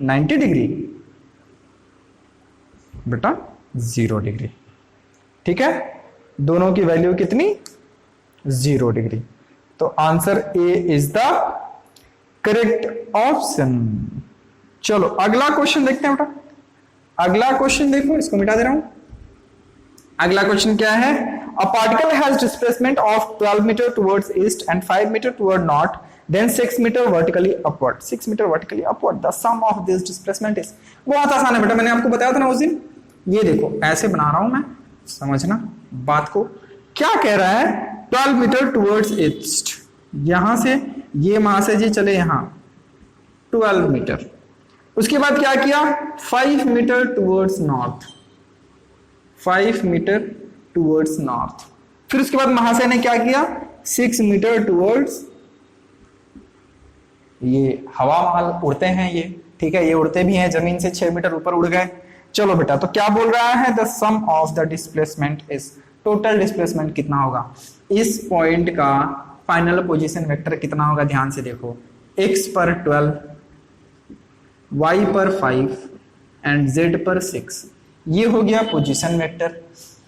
90 डिग्री बेटा 0 डिग्री। ठीक है, दोनों की वैल्यू कितनी 0 डिग्री। तो answer A is the correct option. चलो अगला क्वेश्चन देखते हैं बेटा। अगला क्वेश्चन देखो, इसको मिटा दे रहा हूं। अगला क्वेश्चन क्या है, a particle has displacement of 12 meter towards east and 5 meter toward north, then 6 meter vertically upward. 6 meter vertically upward, the sum of this displacement is. बहुत आसान है बेटा, मैंने आपको बताया था ना उस दिन। ये देखो ऐसे बना रहा हूं मैं, समझना बात को। क्या कह रहा है, 12 मीटर टुवर्ड्स ईस्ट, यहां से ये वहां से जी चले यहां 12 मीटर। उसके बाद क्या किया, 5 meter towards north, 5 meter towards north. फिर उसके बाद महाशय ने क्या किया, 6 मीटर टुवर्ड्स, ये हवा महल उड़ते हैं ये, ठीक है, ये उड़ते भी हैं, जमीन से 6 मीटर ऊपर उड़ गए। चलो बेटा, तो क्या बोल रहा है, the sum of the displacement is, total displacement कितना होगा, इस पॉइंट का फाइनल पोजीशन वेक्टर कितना होगा। ध्यान से देखो, x पर 12, y पर 5 एंड z पर 6, ये हो गया पोजीशन वेक्टर।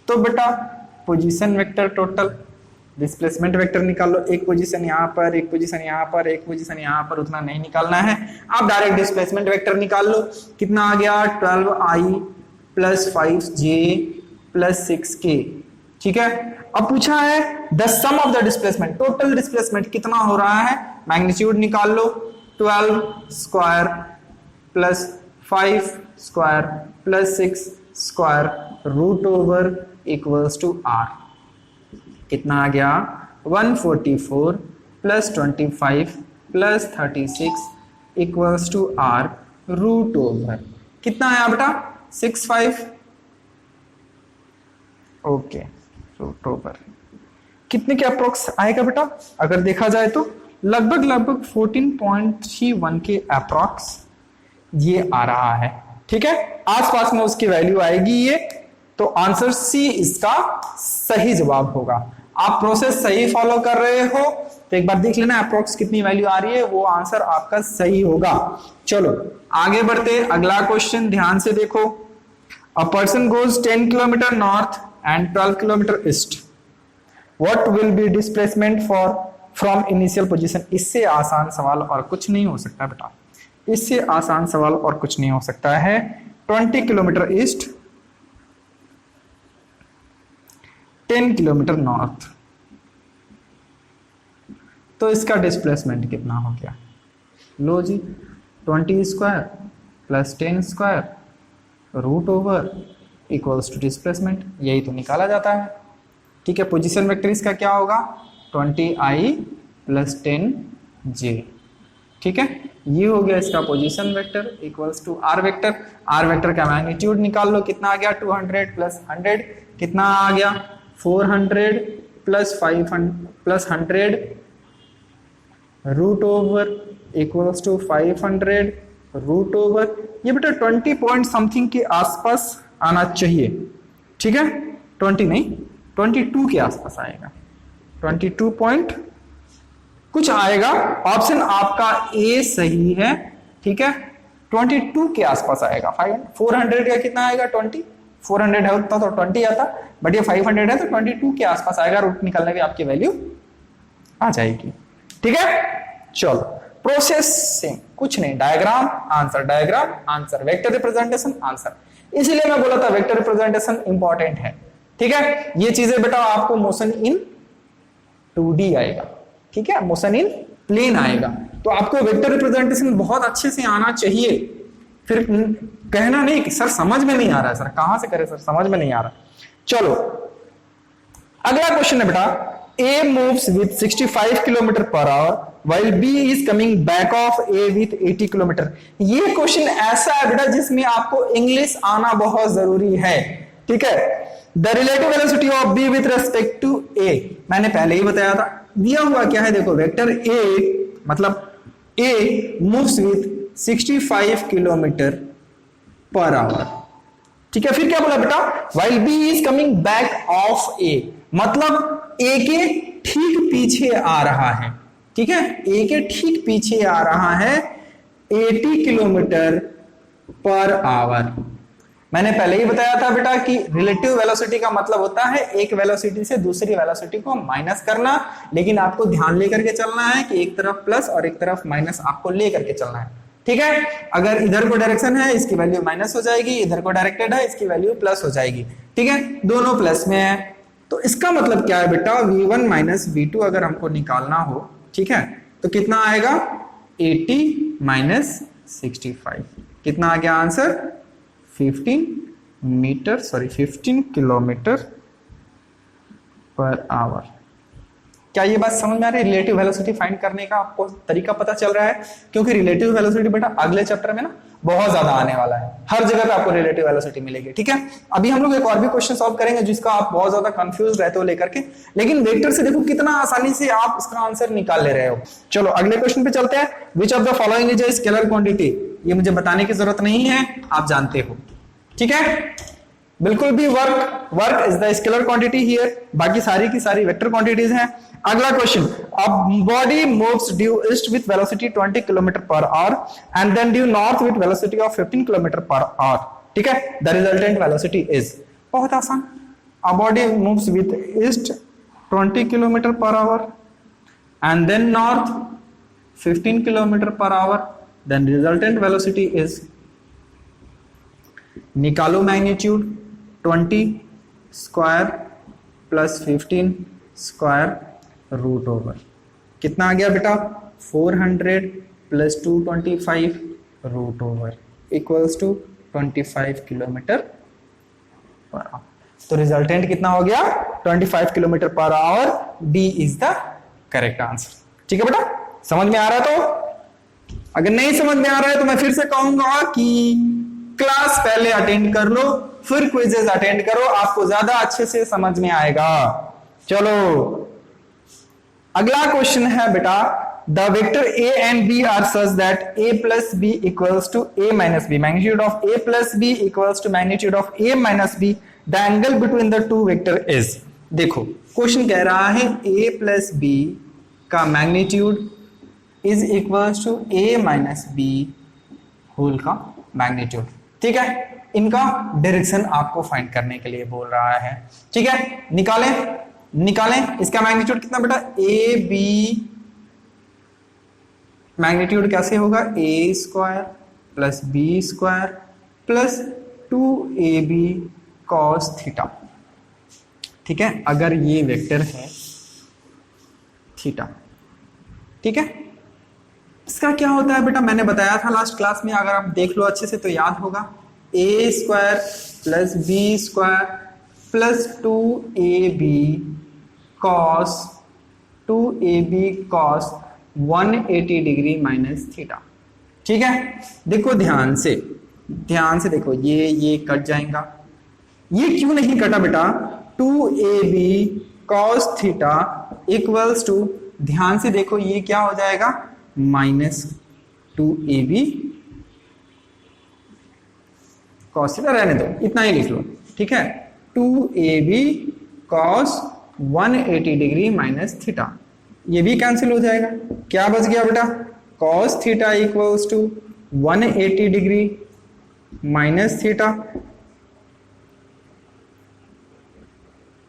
तो बेटा position vector total displacement vector निकाल लो। एक पोजीशन यहाँ पर, एक पोजीशन यहाँ पर, एक पोजीशन यहाँ पर, उतना नहीं निकालना है, आप डायरेक्ट डिस्प्लेसमेंट वेक्टर निकाल लो। कितना आ गया, 12i plus 5j plus 6k। ठीक है, अब पूछा है the sum of the displacement, total displacement कितना हो रहा है, मैग्नीट्यूड निकाल लो। 12 square plus 5 square plus 6 square root over equals to r। कितना आ गया, 144 plus 25 plus 36 equals to r root over, कितना आया बेटा 65। ओके, रूट ओवर कितने के अप्रोक्स आएगा बेटा, अगर देखा जाए तो लगभग 14.31 के अप्रोक्स ये आ रहा है। ठीक है, आसपास में उसकी वैल्यू आएगी ये, तो आंसर सी इसका सही जवाब होगा। आप प्रोसेस सही फॉलो कर रहे हो तो एक बार देख लेना अप्रोक्स कितनी वैल्यू आ रही है, वो आंसर आपका सही होगा। चलो आगे बढ़ते, अगला क्वेश्चन ध्यान से देखो। A person goes 10 kilometre north and 12 kilometre east, what will be displacement for from initial position. इससे आसान सवाल और कुछ नहीं हो सकता बेटा, इससे आसान सवाल और कुछ नहीं हो सकता है। 20 किलोमीटर ईस्ट, 10 किलोमीटर नॉर्थ, तो इसका डिस्प्लेसमेंट कितना हो गया, लो जी 20 square plus 10 square root over equals to displacement, यही तो निकाला जाता है। ठीक है, पोजीशन वेक्टर इसका क्या होगा, 20i प्लस 10j। ठीक है, ये हो गया इसका position vector equals to R vector. R vector का मैग्नीट्यूड निकाल लो, कितना आ गया 200 प्लस 100, कितना आ गया 400 plus 500 plus 100 root over equals to 500 root over. ये बेटा 20 पॉइंट समथिंग के आसपास आना चाहिए। ठीक है, 20 नहीं 22 के आसपास आएगा, 22 पॉइंट कुछ आएगा। ऑप्शन आपका ए सही है। ठीक है, 22 के आसपास आएगा। 400 का कितना आएगा 20, 400 होता तो 20 आता, बट ये 500 है तो 22 के आसपास आएगा। रूट निकालने की आपकी वैल्यू आ जाएगी। ठीक है, चलो प्रोसेस सेम, कुछ नहीं, diagram answer, diagram answer, vector representation answer. इसीलिए मैं बोला था वेक्टर रिप्रेजेंटेशन इंपॉर्टेंट है। ठीक है, ये चीजें बेटा आपको मोशन इन 2D आएगा। ठीक है, मोशन इन प्लेन आएगा, तो आपको वेक्टर रिप्रेजेंटेशन बहुत अच्छे से आना चाहिए। फिर कहना नहीं कि सर समझ में नहीं आ रहा है, सर कहां से करे, सर समझ में नहीं आ रहा। चलो अगला क्वेश्चन है बेटा, A moves with 65 kilometre per our while B is coming back of A with 80 kilometre. ये क्वेश्चन ऐसा है बेटा जिसमें आपको इंग्लिश आना बहुत जरूरी है। ठीक है, the relative velocity of B with respect to A, मैंने पहले ही बताया था। दिया हुआ क्या है, देखो वेक्टर ए मतलब A moves with 65 kilometre per hour. ठीक है, फिर क्या बोला बेटा, while B is coming back of A, मतलब ए के ठीक पीछे आ रहा है। ठीक है, ए के ठीक पीछे आ रहा है 80 किलोमीटर पर आवर। मैंने पहले ही बताया था बेटा कि रिलेटिव वेलोसिटी का मतलब होता है एक वेलोसिटी से दूसरी वेलोसिटी को माइनस करना, लेकिन आपको ध्यान लेकर के चलना है कि एक तरफ प्लस और एक तरफ माइनस आपको लेकर के चलना है। ठीक है, अगर इधर को डायरेक्शन है इसकी वैल्यू माइनस हो जाएगी, इधर को डायरेक्टेड है इसकी वैल्यू प्लस हो जाएगी। ठीक है, दोनों प्लस में है, तो इसका मतलब क्या है बेटा, v1 माइनस v2 अगर हमको निकालना हो, ठीक है, तो कितना आएगा 80 माइनस 65, कितना आ गया आंसर 15 किलोमीटर पर आवर। क्या ये बात समझ में आ रही है? रिलेटिव वेलोसिटी फाइंड करने का आपको तरीका पता चल रहा है, क्योंकि रिलेटिव वेलोसिटी बेटा अगले चैप्टर में ना बहुत ज्यादा आने वाला है, हर जगह पे आपको रिलेटिव वेलोसिटी मिलेगी। ठीक है, अभी हम लोग एक और भी क्वेश्चन सॉल्व करेंगे जिसका आप बहुत ज्यादा कंफ्यूज रहते हो लेकर के, लेकिन वेक्टर से देखो कितना आसानी से आप इसका आंसर निकाल ले रहे हो। चलो अगले क्वेश्चन पे चलते हैं। Which of the following is a scalar quantity, ये मुझे बताने की जरूरत नहीं है, आप जानते हो। ठीक है, बिल्कुल भी work is the scalar quantity here, बाकी सारी की सारी वेक्टर क्वांटिटीज हैं। अगला question, a body moves due east with velocity 20 kilometer per hour and then due north with velocity of 15 kilometer per hour. ठीक है, द रिजल्टेंट वेलोसिटी इज, बहुत आसान, a body moves with east 20 kilometer per hour and then north 15 kilometer per hour, then resultant velocity is, निकालो magnitude, 20 square plus 15 square root over, कितना आ गया बेटा 400 plus 225 root over equals to 25 kilometer per hour. तो रिजल्टेंट कितना हो गया 25 kilometer per hour, D is the correct answer. ठीक है बेटा, समझ में आ रहा है? तो अगर नहीं समझ में आ रहा है तो मैं फिर से कहूंगा कि क्लास पहले अटेंड कर लो, फिर क्विजेस अटेंड करो, आपको ज्यादा अच्छे से समझ में आएगा। चलो अगला क्वेश्चन है बेटा, the vector a and b are such that a plus b equals to a minus b, magnitude of a plus b equals to magnitude of a minus b, the angle between the two vector is। देखो क्वेश्चन कह रहा है a plus b का magnitude is equals to a minus b whole का मैग्नीट्यूड। ठीक है, इनका डायरेक्शन आपको फाइंड करने के लिए बोल रहा है। ठीक है, निकालें इसका मैग्नीट्यूड कितना बेटा, ए बी मैग्नीट्यूड कैसे होगा, A square plus B square plus 2ab cos theta. ठीक है, अगर ये वेक्टर है थीटा। ठीक है, इसका क्या होता है बेटा, मैंने बताया था लास्ट क्लास में, अगर आप देख लो अच्छे से तो याद होगा, A square plus B square plus 2ab cos 180 degree minus theta. ठीक है, देखो ध्यान से देखो, ये कट जाएगा, ये क्यों नहीं कटा बेटा, 2ab cos theta equals to, ध्यान से देखो ये क्या हो जाएगा, माइनस 2ab cos थीटा, रहने दो इतना ही लिख लो। ठीक है, 2ab cos 180 degree minus theta, ये भी कैंसिल हो जाएगा, क्या बच गया बेटा, cos theta equals to 180 degree minus theta,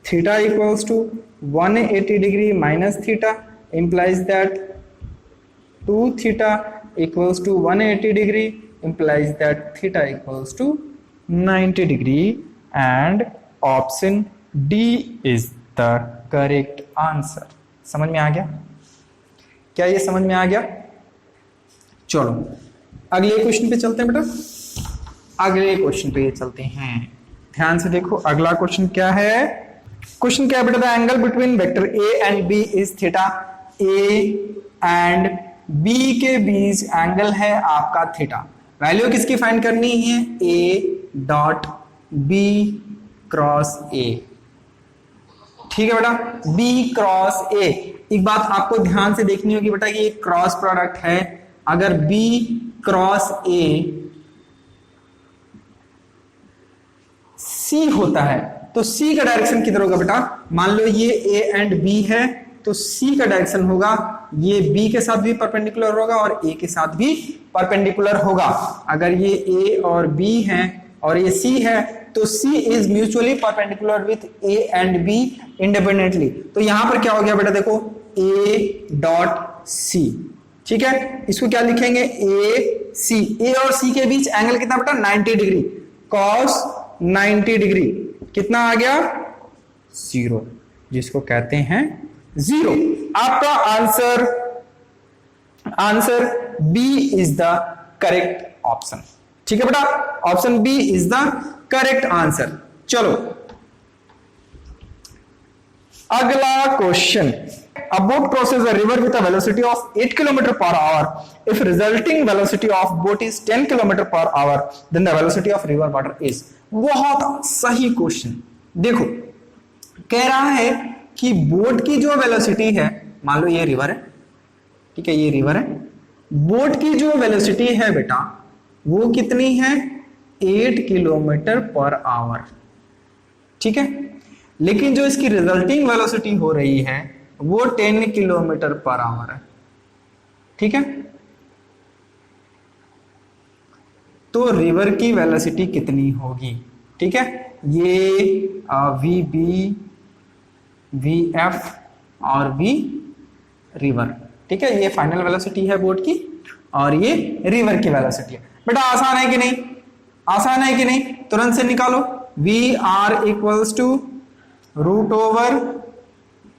theta equals to 180 degree minus theta implies that 2 theta equals to 180 degree implies that theta equals to 90 degree and option D is the correct answer। समझ में आ गया? क्या ये समझ में आ गया? चलो अगले क्वेश्चन पे चलते हैं बेटा, अगले क्वेश्चन पे चलते हैं, ध्यान से देखो अगला क्वेश्चन क्या है। क्वेश्चन क्या है बेटा, the angle between vector A and B is theta. A and B के बीच एंगल है आपका थीटा। वैल्यू किसकी फाइंड करनी है, A dot B cross A. ठीक है बेटा, B क्रॉस A। एक बात आपको ध्यान से देखनी होगी बेटा कि ये क्रॉस प्रोडक्ट है। अगर B क्रॉस A C होता है तो C का डायरेक्शन किधर होगा बेटा? मान लो ये A एंड B है तो C का डायरेक्शन होगा ये B के साथ भी परपेंडिकुलर होगा और A के साथ भी परपेंडिकुलर होगा। अगर ये A और B है और ये C है तो C is mutually perpendicular with A and B independently. तो यहां पर क्या हो गया बेटा, देखो A डॉट C। ठीक है, इसको क्या लिखेंगे? A C। A और C के बीच एंगल कितना बेटा? 90 डिग्री। कॉस 90 डिग्री कितना आ गया? 0, जिसको कहते हैं 0। आपका answer B is the correct option. ठीक है बेटा, option B is the correct answer. चलो अगला question. A boat crosses a river with a velocity of 8 km per hour. If resulting velocity of boat is 10 km per hour, then the velocity of river water is. बहुत सही क्वेश्चन। देखो कह रहा है कि बोट की जो वेलोसिटी है, मान लो ये रिवर है, ठीक है, ये रिवर है, बोट की जो वेलोसिटी है बेटा वो कितनी है? 8 किलोमीटर पर आवर। ठीक है, लेकिन जो इसकी रिजल्टिंग वेलोसिटी हो रही है वो 10 किलोमीटर पर आवर है। ठीक है, तो रिवर की वेलोसिटी कितनी होगी? ठीक है, ये VB, VF और V रिवर। ठीक है, ये फाइनल वेलोसिटी है बोट की और ये रिवर की वेलोसिटी है। बेटा आसान है कि नहीं? आसान है कि नहीं? तुरंत से निकालो। VR equals to root over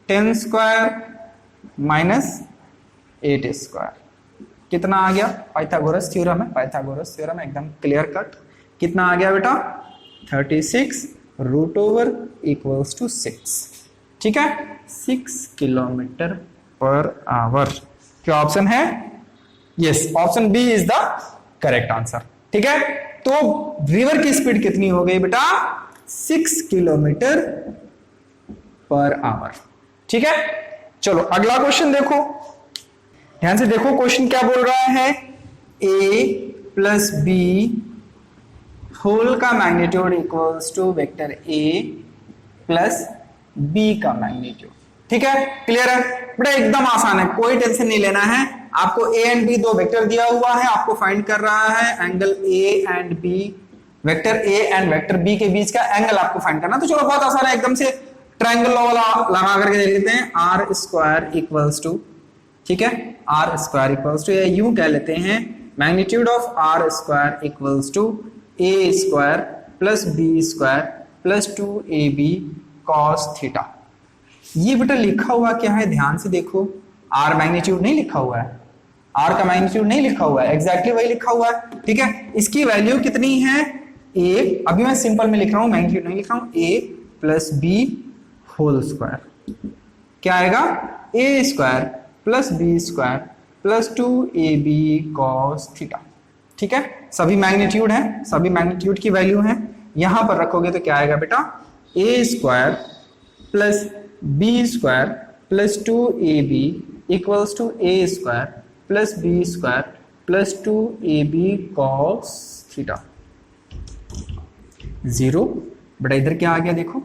10 square minus 8 square. कितना आ गया? पाइथागोरस थ्योरम है, पाइथागोरस थ्योरम एकदम क्लियर कट। कितना आ गया बेटा? 36 रूट ओवर इक्वल्स टू 6। ठीक है, 6 किलोमीटर पर आवर। क्या ऑप्शन है? Yes, option B is the correct answer. ठीक है, तो रिवर की स्पीड कितनी हो गई बेटा? 6 किलोमीटर पर आवर। ठीक है, चलो अगला क्वेश्चन देखो, ध्यान से देखो क्वेश्चन क्या बोल रहा है। A प्लस बी होल का magnitude equals to vector A plus B का मैग्नीट्यूड। ठीक है, क्लियर है बेटा? एकदम आसान है, कोई टेंशन नहीं लेना है। आपको A एंड B दो वेक्टर दिया हुआ है, आपको फाइंड कर रहा है angle A and B, vector A and vector B के बीच का एंगल आपको फाइंड करना। तो चलो बहुत आसान है, एकदम से ट्रायंगल वाला लगा करके देख लेते हैं। आर स्क्वायर इक्वल्स टू, ठीक है, आर स्क्वायर इक्वल्स टू, या यूं कह लेते हैं magnitude of R square equals to A square plus B square plus 2ab cos theta. ये बेटा लिखा हुआ क्या है? ध्यान से देखो, आर मैग्नीट्यूड नहीं लिखा हुआ है, आर का मैग्नीट्यूड नहीं लिखा हुआ है, एग्जैक्टली वही लिखा हुआ है। ठीक है, इसकी वैल्यू कितनी है? ए, अभी मैं सिंपल में लिख रहा हूं, मैग्नीट्यूड नहीं लिख रहा हूं। A plus B whole square क्या आएगा? A square plus B square plus 2ab cos theta. ठीक है, सभी मैग्नीट्यूड है, सभी मैग्नीट्यूड की वैल्यू है, यहां पर रखोगे तो क्या आएगा बेटा? A square plus B square plus 2ab equals to A square plus B square plus 2ab cos theta. 0 बेटा, इधर क्या आ गया देखो,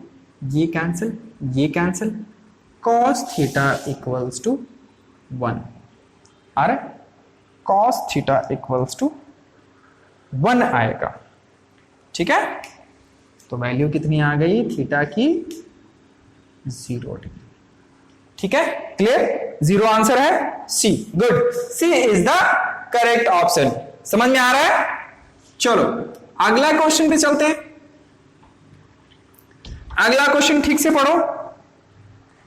ये कैंसिल, ये cancel, cos theta equals to 1। अरे cos थीटा इक्वल्स टू 1 आएगा। ठीक है, तो वैल्यू कितनी आ गई थीटा की? 0 डिग्री। ठीक है, क्लियर? 0 आंसर है C. Good, C is the correct option. समझ में आ रहा है? चलो अगला क्वेश्चन पे चलते हैं। अगला क्वेश्चन ठीक से पढ़ो।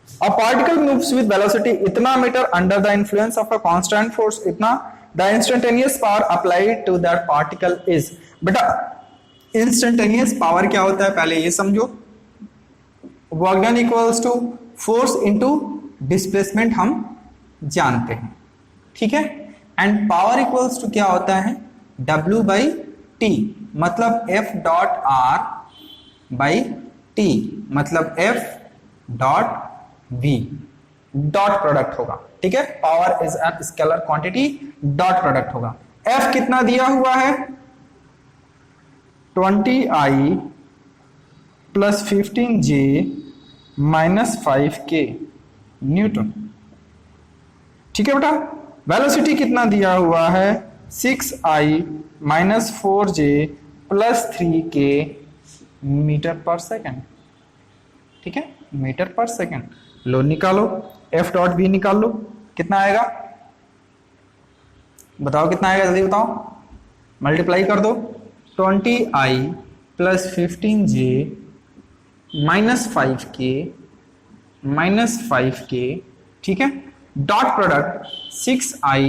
A particle moves with velocity इतना metre under the influence of a constant force इतना, the instantaneous power applied to that particle is। बेटा instantaneous power क्या होता है पहले ये समझो। Work done equals to force into displacement हम जानते हैं। ठीक है, एंड पावर इक्वल्स टू क्या होता है? W by T, मतलब F dot R by T मतलब F dot V dot product होगा, ठीक है। Power is a scalar quantity, dot product होगा। F कितना दिया हुआ है 20I plus 15J minus 5K Newton, ठीक है बेटा। वेलोसिटी कितना दिया हुआ है 6I minus 4J plus 3K meter per second, ठीक है, मीटर पर सेकेंड। लो निकालो, F डॉट V निकाल लो, कितना आएगा बताओ, कितना आएगा जल्दी बताओ, मल्टीप्लाई कर दो। 20I plus 15J minus 5K, ठीक है। Dot product 6I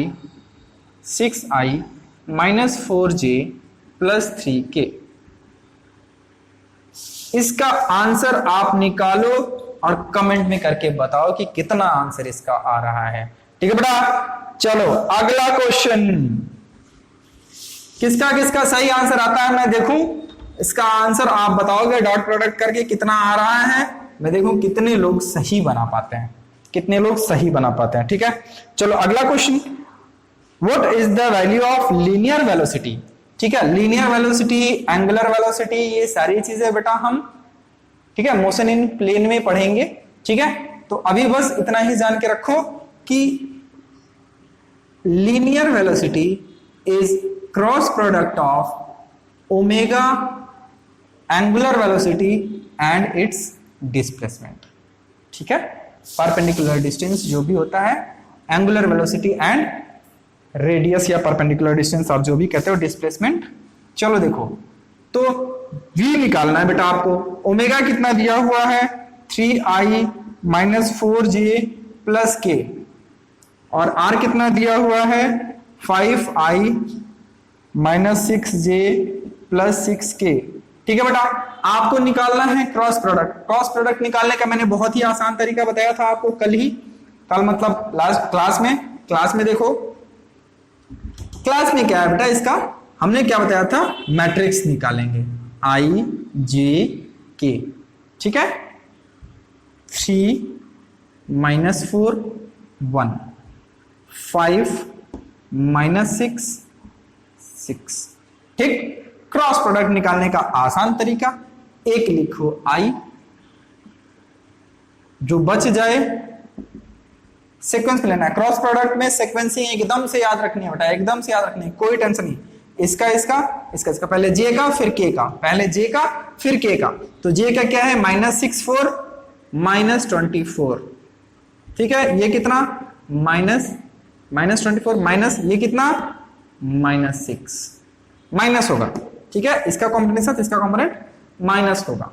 minus 4J plus 3K। इसका आंसर आप निकालो और कमेंट में करके बताओ कि कितना आंसर इसका आ रहा है, ठीक है बेटा। चलो अगला क्वेश्चन, किसका किसका सही आंसर आता है मैं देखूं। इसका आंसर आप बताओगे डॉट प्रोडक्ट करके कितना आ रहा है, मैं देखूं कितने लोग सही बना पाते हैं, कितने लोग सही बना पाते हैं, ठीक है। चलो अगला question, what is the value of linear velocity, ठीक है। लीनियर वेलोसिटी, एंगुलर वेलोसिटी, ये सारी चीजें बेटा हम, ठीक है, मोशन इन प्लेन में पढ़ेंगे, ठीक है। तो अभी बस इतना ही जान के रखो कि linear velocity is cross product of omega angular velocity and it's displacement, ठीक है। परपेंडिकुलर डिस्टेंस जो भी होता है, एंगुलर वेलोसिटी एंड रेडियस या परपेंडिकुलर डिस्टेंस आप जो भी कहते हो, डिस्प्लेसमेंट। चलो देखो, तो V निकालना है बेटा आपको। ओमेगा कितना दिया हुआ है 3I minus 4J plus K, और R कितना दिया हुआ है 5I minus 6J plus 6K, ठीक है बेटा। आपको निकालना है क्रॉस प्रोडक्ट। क्रॉस प्रोडक्ट निकालने का मैंने बहुत ही आसान तरीका बताया था आपको कल ही, कल मतलब लास्ट क्लास में देखो, क्लास में क्या है बेटा, इसका हमने क्या बताया था, मैट्रिक्स निकालेंगे I J K, ठीक है। 3 माइनस 4 1, 5 माइनस 6 6, ठीक। क्रॉस प्रोडक्ट निकालने का आसान तरीका, एक लिखो I, जो बच जाए सीक्वेंस में लेना है। क्रॉस प्रोडक्ट में सीक्वेंसिंग एकदम से याद रखनी है बेटा, एकदम से याद रखनी है, कोई टेंशन नहीं। इसका पहले J का फिर K का, पहले J का फिर K का। तो J का क्या है माइनस 64 माइनस 24, ठीक है। ये कितना माइनस 24 माइनस ये कितना माइनस 6, माइनस होगा, ठीक है। इसका कॉम्बिनेशन, इसका कॉम्पोनेंट माइनस होगा,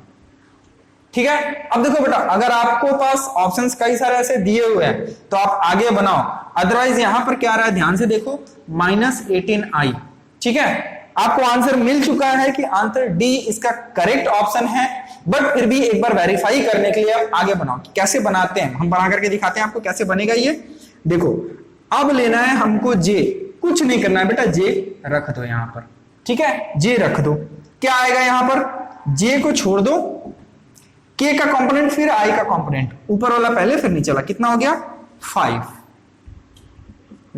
ठीक है। अब देखो बेटा, अगर आपको पास ऑप्शंस कई सारे ऐसे दिए हुए हैं तो आप आगे बनाओ, अदरवाइज यहां पर क्या आ रहा है ध्यान से देखो, माइनस 18I, ठीक है। आपको आंसर मिल चुका है कि आंसर डी इसका करेक्ट ऑप्शन है, बट फिर भी एक बार वेरीफाई करने के लिए आप आगे बनाओ। कैसे बनाते हैं हम बना करके दिखाते हैं आपको कैसे बनेगा ये। देखो अब लेना है हमको जे, कुछ नहीं करना है बेटा, जे रख दो यहां पर, ठीक है। जे रख दो, क्या आएगा यहां पर, जे को छोड़ दो, के का कंपोनेंट फिर आई का कंपोनेंट, ऊपर वाला पहले फिर नीचे वाला, कितना हो गया 5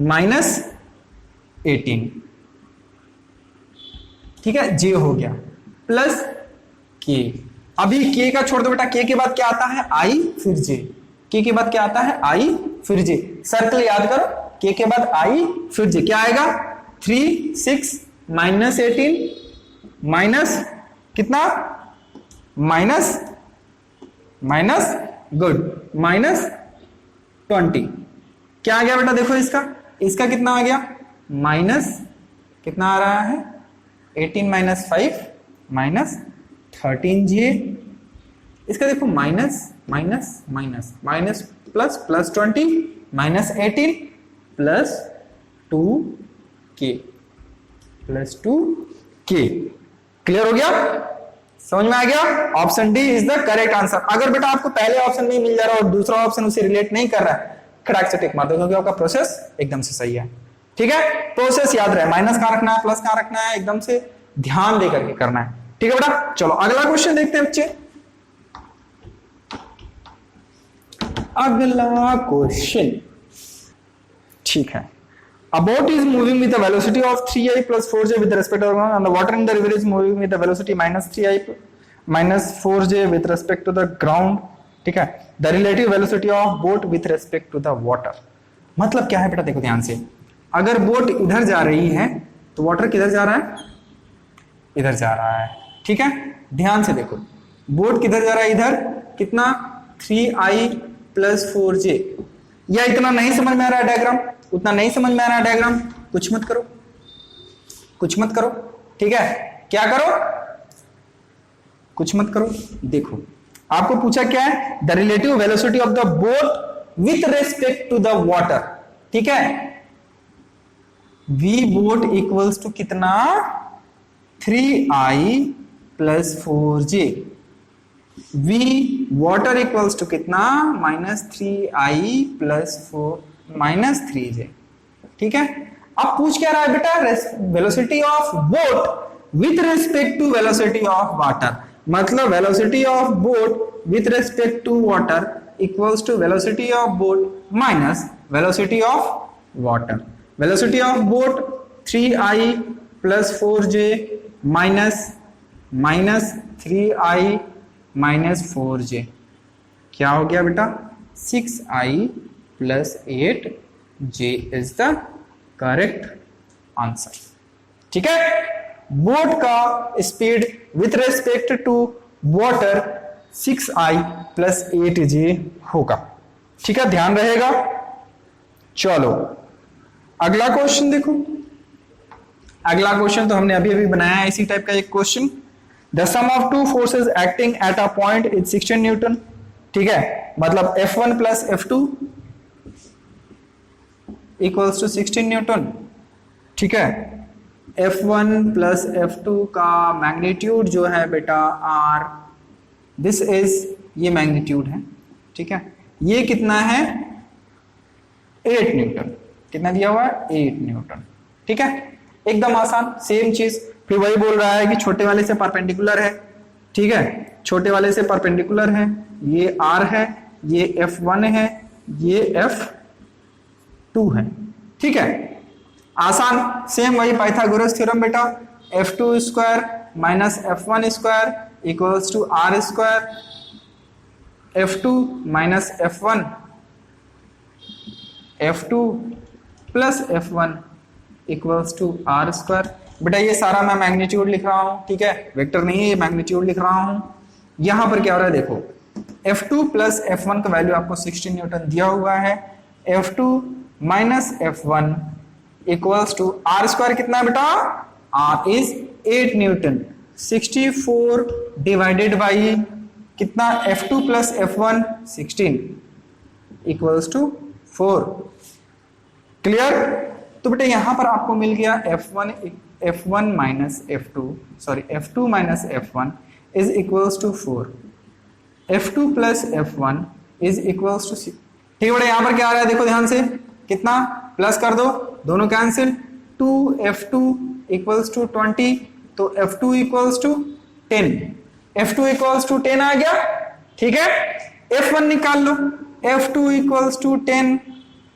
माइनस 18, ठीक है। जे हो गया प्लस के, अभी के का छोड़ दो बेटा, के के बाद क्या आता है आई फिर जे, के के बाद क्या आता है आई फिर जे, सर्कल याद करो, के के बाद आई फिर जे, क्या आएगा 3 6 माइनस 18 माइनस कितना माइनस गुड माइनस 20, क्या आ गया बेटा देखो, इसका कितना आ गया माइनस कितना आ रहा है 18 माइनस 5 माइनस 13J, इसका देखो minus minus minus minus plus plus 20 minus 18 plus 2K plus 2K, clear हो गया, समझ में आ गया। Option D is the correct answer. अगर बेटा आपको पहले ऑप्शन नहीं मिल जा रहा और दूसरा ऑप्शन उसे रिलेट नहीं कर रहा है, खड़ाक से टिक मार दो, क्योंकि आपका प्रोसेस एकदम से सही है, ठीक है। प्रोसेस याद रहे, माइनस कहां रखना है प्लस कहां रखना है, एकदम से ध्यान दे करके करना है, ठीक है बेटा। चलो अगला क्वेश्चन देखते हैं बच्चे। अगला क्वेश्चन, ठीक है। A boat is moving with a velocity of 3i plus 4j with respect to ground, and the water in the river is moving with a velocity minus 3i minus 4j with respect to the ground, ठीक है। The relative velocity of boat with respect to the water, मतलब क्या है बेटा, देखो ध्यान से, अगर बोट इधर जा रही है तो वाटर किधर जा रहा है, इधर जा रहा है, ठीक है। ध्यान से देखो, बोट किधर जा रहा है, इधर, कितना 3i plus 4j, या इतना नहीं समझ में आ रहा है डायग्राम, उतना नहीं समझ में आ रहा है डायग्राम, कुछ मत करो, कुछ मत करो, ठीक है। क्या करो, कुछ मत करो। देखो आपको पूछा क्या है, the relative velocity of the boat with respect to the water, ठीक है। वी बोट इक्वल्स टू कितना, 3i plus 4j, V water equals to कितना, minus 3i plus 4 minus 3j, ठीक है। अब पूछ क्या रहा है बेटा, velocity of boat with respect to velocity of water, मतलब velocity of boat with respect to water equals to velocity of boat minus velocity of water. Velocity of boat 3i plus 4j minus minus 3i minus 4j, क्या हो गया बेटा, 6i plus 8j is the correct answer, ठीक है। बोट का speed with respect to water 6i plus 8j होगा, ठीक है, ध्यान रहेगा। चलो अगला क्वेश्चन देखो, अगला क्वेश्चन तो हमने अभी अभी बनाया है इसी टाइप का एक question. The sum of two forces acting at a point is 16 newton, ठीक है, मतलब F1 plus F2 equals to 16 newton, ठीक है। F1 प्लस F2 का मैग्नीट्यूड जो है बेटा R, दिस इज, ये मैग्नीट्यूड है, ठीक है। ये कितना है, 8 न्यूटन, कितना दिया हुआ है, 8 न्यूटन, ठीक है। एकदम आसान, सेम चीज, फिर वही बोल रहा है कि छोटे वाले से परपेंडिकुलर है, ठीक है, छोटे वाले से परपेंडिकुलर है, ये R है, ये F1 है, ये F2 है, ठीक है। आसान, सेम वही पाइथागोरस थ्योरम बेटा, F2 square minus F1 square equals to R square, F2 minus F1, F2 plus F1 equals to R square. बेटा ये सारा मैं मैग्नीट्यूड लिख रहा हूं, ठीक है, वेक्टर नहीं है, ये मैग्नीट्यूड लिख रहा हूं। यहां पर क्या हो रहा है, देखो F2 प्लस F1 का वैल्यू आपको 16 न्यूटन दिया हुआ है, F2 minus F1 equals to R square, कितना है बेटा, R is 8 newton, 64 divided by कितना, F2 plus F1 16 equals to 4, clear. तो बेटा यहां पर आपको मिल गया F1 minus F2, sorry F2 minus F1 is equals to 4, F2 plus F1 is equals to 6, ठीक है बेटा। यहां पर क्या आ रहा है, देखो ध्यान से, कितना, प्लस कर दो, दोनों कैंसिल, 2F2 इक्वल्स टू 20, तो F2 equals to 10, F2 equals to 10 आ गया, ठीक है। F1 निकाल लो, F2 इक्वल्स टू 10,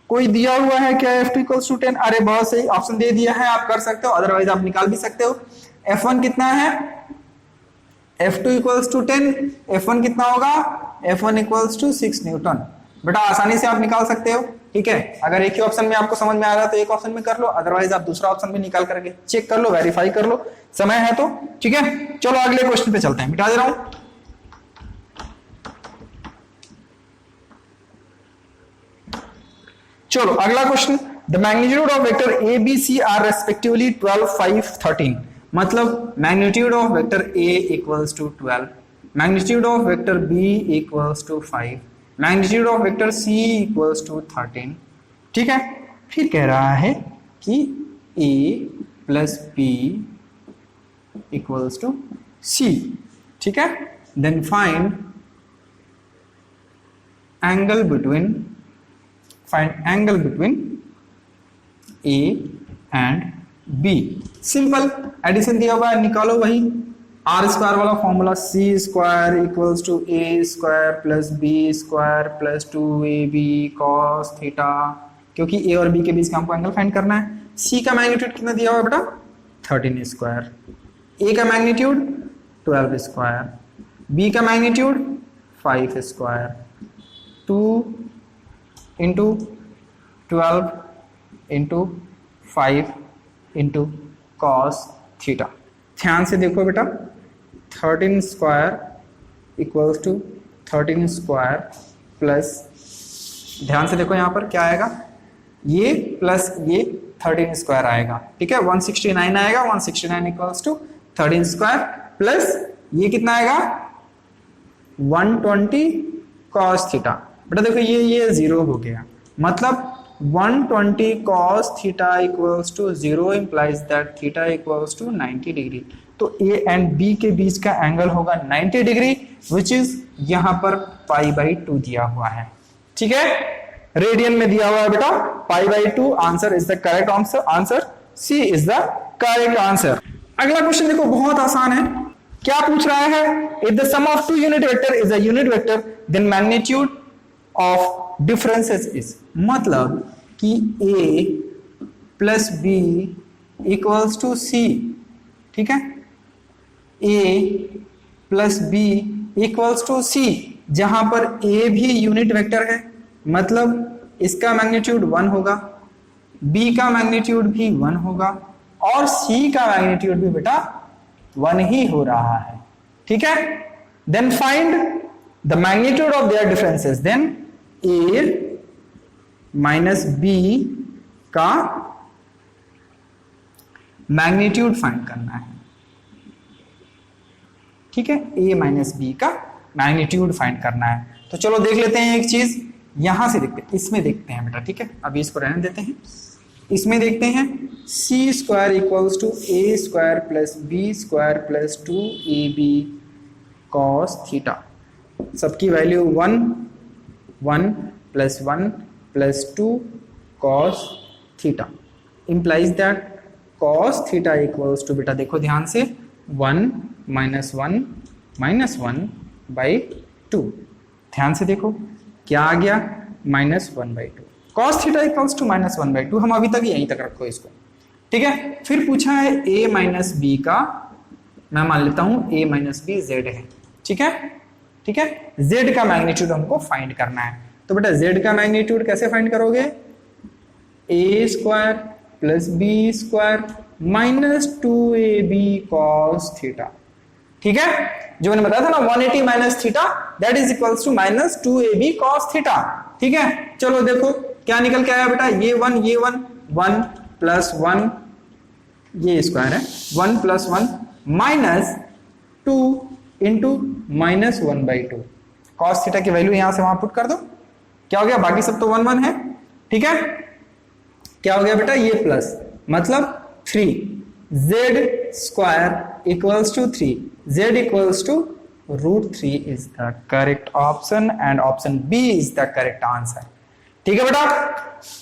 कोई दिया हुआ है क्या, F2 इक्वल्स टू 10, अरे बहुत सही, ऑप्शन दे दिया है, आप कर सकते हो, अदरवाइज आप निकाल भी सकते हो। F1 कितना है, F2 इक्वल्स टू 10, F1 कितना होगा, F1 इक्वल्स टू 6 न्यूटन। बेटा आसानी से आप निकाल सकते हो, ठीक है। अगर एक ही ऑप्शन में आपको समझ में आ रहा है तो एक ऑप्शन में कर लो, अदरवाइज आप दूसरा ऑप्शन भी निकाल करके चेक कर लो, वेरीफाई कर लो, समय है तो, ठीक है। चलो अगले क्वेश्चन पे चलते हैं, मिटा दे रहा हूं। चलो अगला question, the magnitude of vector A B C are respectively 12, 5, 13, मतलब magnitude of vector A equals to 12, magnitude of vector B equals to 5, magnitude of vector C equals to 13, ठीक है। फिर कह रहा है कि A plus B equals to C, ठीक है। Then find angle between A and B, simple addition दिया हुआ है, निकालो वही, आर स्क्वायर वाला formula C square equals to A square plus B square plus 2ab cos theta, क्योंकि ए और बी के बीच का हमको एंगल फाइंड करना है। सी का मैग्नीट्यूड कितना दिया हुआ है बेटा 13 स्क्वायर, ए का मैग्नीट्यूड 12 स्क्वायर, बी का magnitude 5 square, 2 into 12 into 5 into cos theta. ध्यान से देखो बेटा 13 square equals to 13 square plus, ध्यान से देखो यहाँ पर क्या आएगा, ये प्लस ये 13 स्क्वायर आएगा, ठीक है 169 आएगा, 169 इक्वल्स टू 13 स्क्वायर प्लस ये कितना आएगा 120 cos थीटा। बेटा देखो ये 0 हो गया, मतलब 120 cos theta equals to 0 implies that theta equals to 90 degree. तो A एंड B के बीच का एंगल होगा 90 डिग्री विच इज यहाँ पर π/2 दिया हुआ है, ठीक है, रेडियन में दिया हुआ है बेटा π/2। Answer is the correct answer, answer C is the correct answer. अगला क्वेश्चन देखो बहुत आसान है, क्या पूछ रहा है, if the sum of two unit vector is a unit vector then magnitude of differences is, मतलब कि a plus b equals to c, ठीक है, a plus b equals to c, जहां पर a भी यूनिट वेक्टर है, मतलब इसका मैग्नीट्यूड 1 होगा, b का मैग्नीट्यूड भी 1 होगा और c का मैग्नीट्यूड भी बेटा 1 ही हो रहा है, ठीक है। Then find the magnitude of their differences, then a minus b का मैग्नीट्यूड फाइंड करना है, ठीक है, a माइनस b का मैग्नीट्यूड फाइंड करना है। तो चलो देख लेते हैं एक चीज, यहां से देखते हैं, इसमें देखते हैं बेटा, ठीक है, अभी इसको रहने देते हैं, इसमें देखते हैं C square equals to A square plus B square plus 2ab cos theta, सबकी value 1 1 plus 1 plus 2 cos theta implies that cos theta equals to, बेटा देखो ध्यान से, 1 माइनस 1 माइनस 1 बाई 2, ध्यान से देखो क्या आ गया -1/2, cos थीटा इक्वल्स टू -1/2। हम अभी तक यहीं तक रखो इसको, ठीक है। फिर पूछा है a माइनस बी का, मैं मान लेता हूं a माइनस बी z है, ठीक है, ठीक है, z का मैग्नीट्यूड हमको फाइंड करना है। तो बेटा z का मैग्नीट्यूड कैसे फाइंड करोगे, a square plus B square minus 2ab cos theta, ठीक है, जो मैंने बताया था ना 180 minus theta that is equals to minus 2ab cos theta, ठीक है। चलो देखो क्या निकल के आया बेटा, ये 1 प्लस 1 ये स्क्वायर है, 1 plus 1 minus 2 into -1/2, cos theta की वैल्यू यहां से वहां पुट कर दो, क्या हो गया, बाकी सब तो 1 1 है, ठीक है, क्या हो गया बेटा, ये प्लस, मतलब 3, z square equals to 3, z equals to √3 is the correct option and option B is the correct answer, ठीक है बेटा।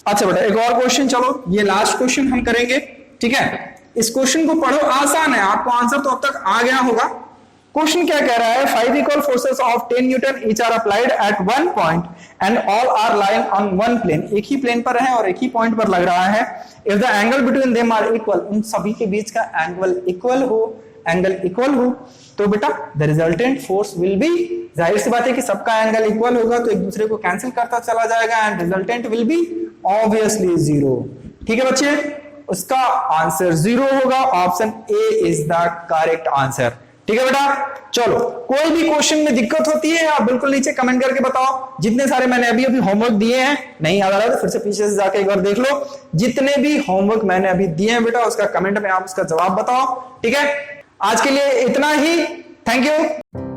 अच्छा बेटा एक और क्वेश्चन, चलो ये लास्ट क्वेश्चन हम करेंगे, ठीक है। इस क्वेश्चन को पढ़ो, आसान है, आपको आंसर तो अब तक आ गया होगा। क्वेश्चन क्या कह रहा है, 5 equal forces of 10 newton each are applied at one point and all are lying on one plane, एक ही प्लेन पर है और एक ही पॉइंट पर लग रहा है। If the angle between them are equal, उन सभी के बीच का एंगल इक्वल हो, तो बेटा the resultant force will be, जाहिर सी बात है कि सबका एंगल इक्वल होगा तो एक दूसरे को कैंसिल करता चला जाएगा and resultant will be obviously 0, ठीक है बच्चे, उसका आंसर 0 होगा, option A is the correct answer, ठीक है बेटा। चलो कोई भी क्वेश्चन में दिक्कत होती है आप बिल्कुल नीचे कमेंट करके बताओ, जितने सारे मैंने अभी होमवर्क दिए हैं, नहीं याद आ रहा तो फिर से पीछे से जाके एक बार देख लो, जितने भी होमवर्क मैंने अभी दिए हैं बेटा उसका कमेंट में आप उसका जवाब बताओ, ठीक है। आज के लिए इतना ही, थैंक यू।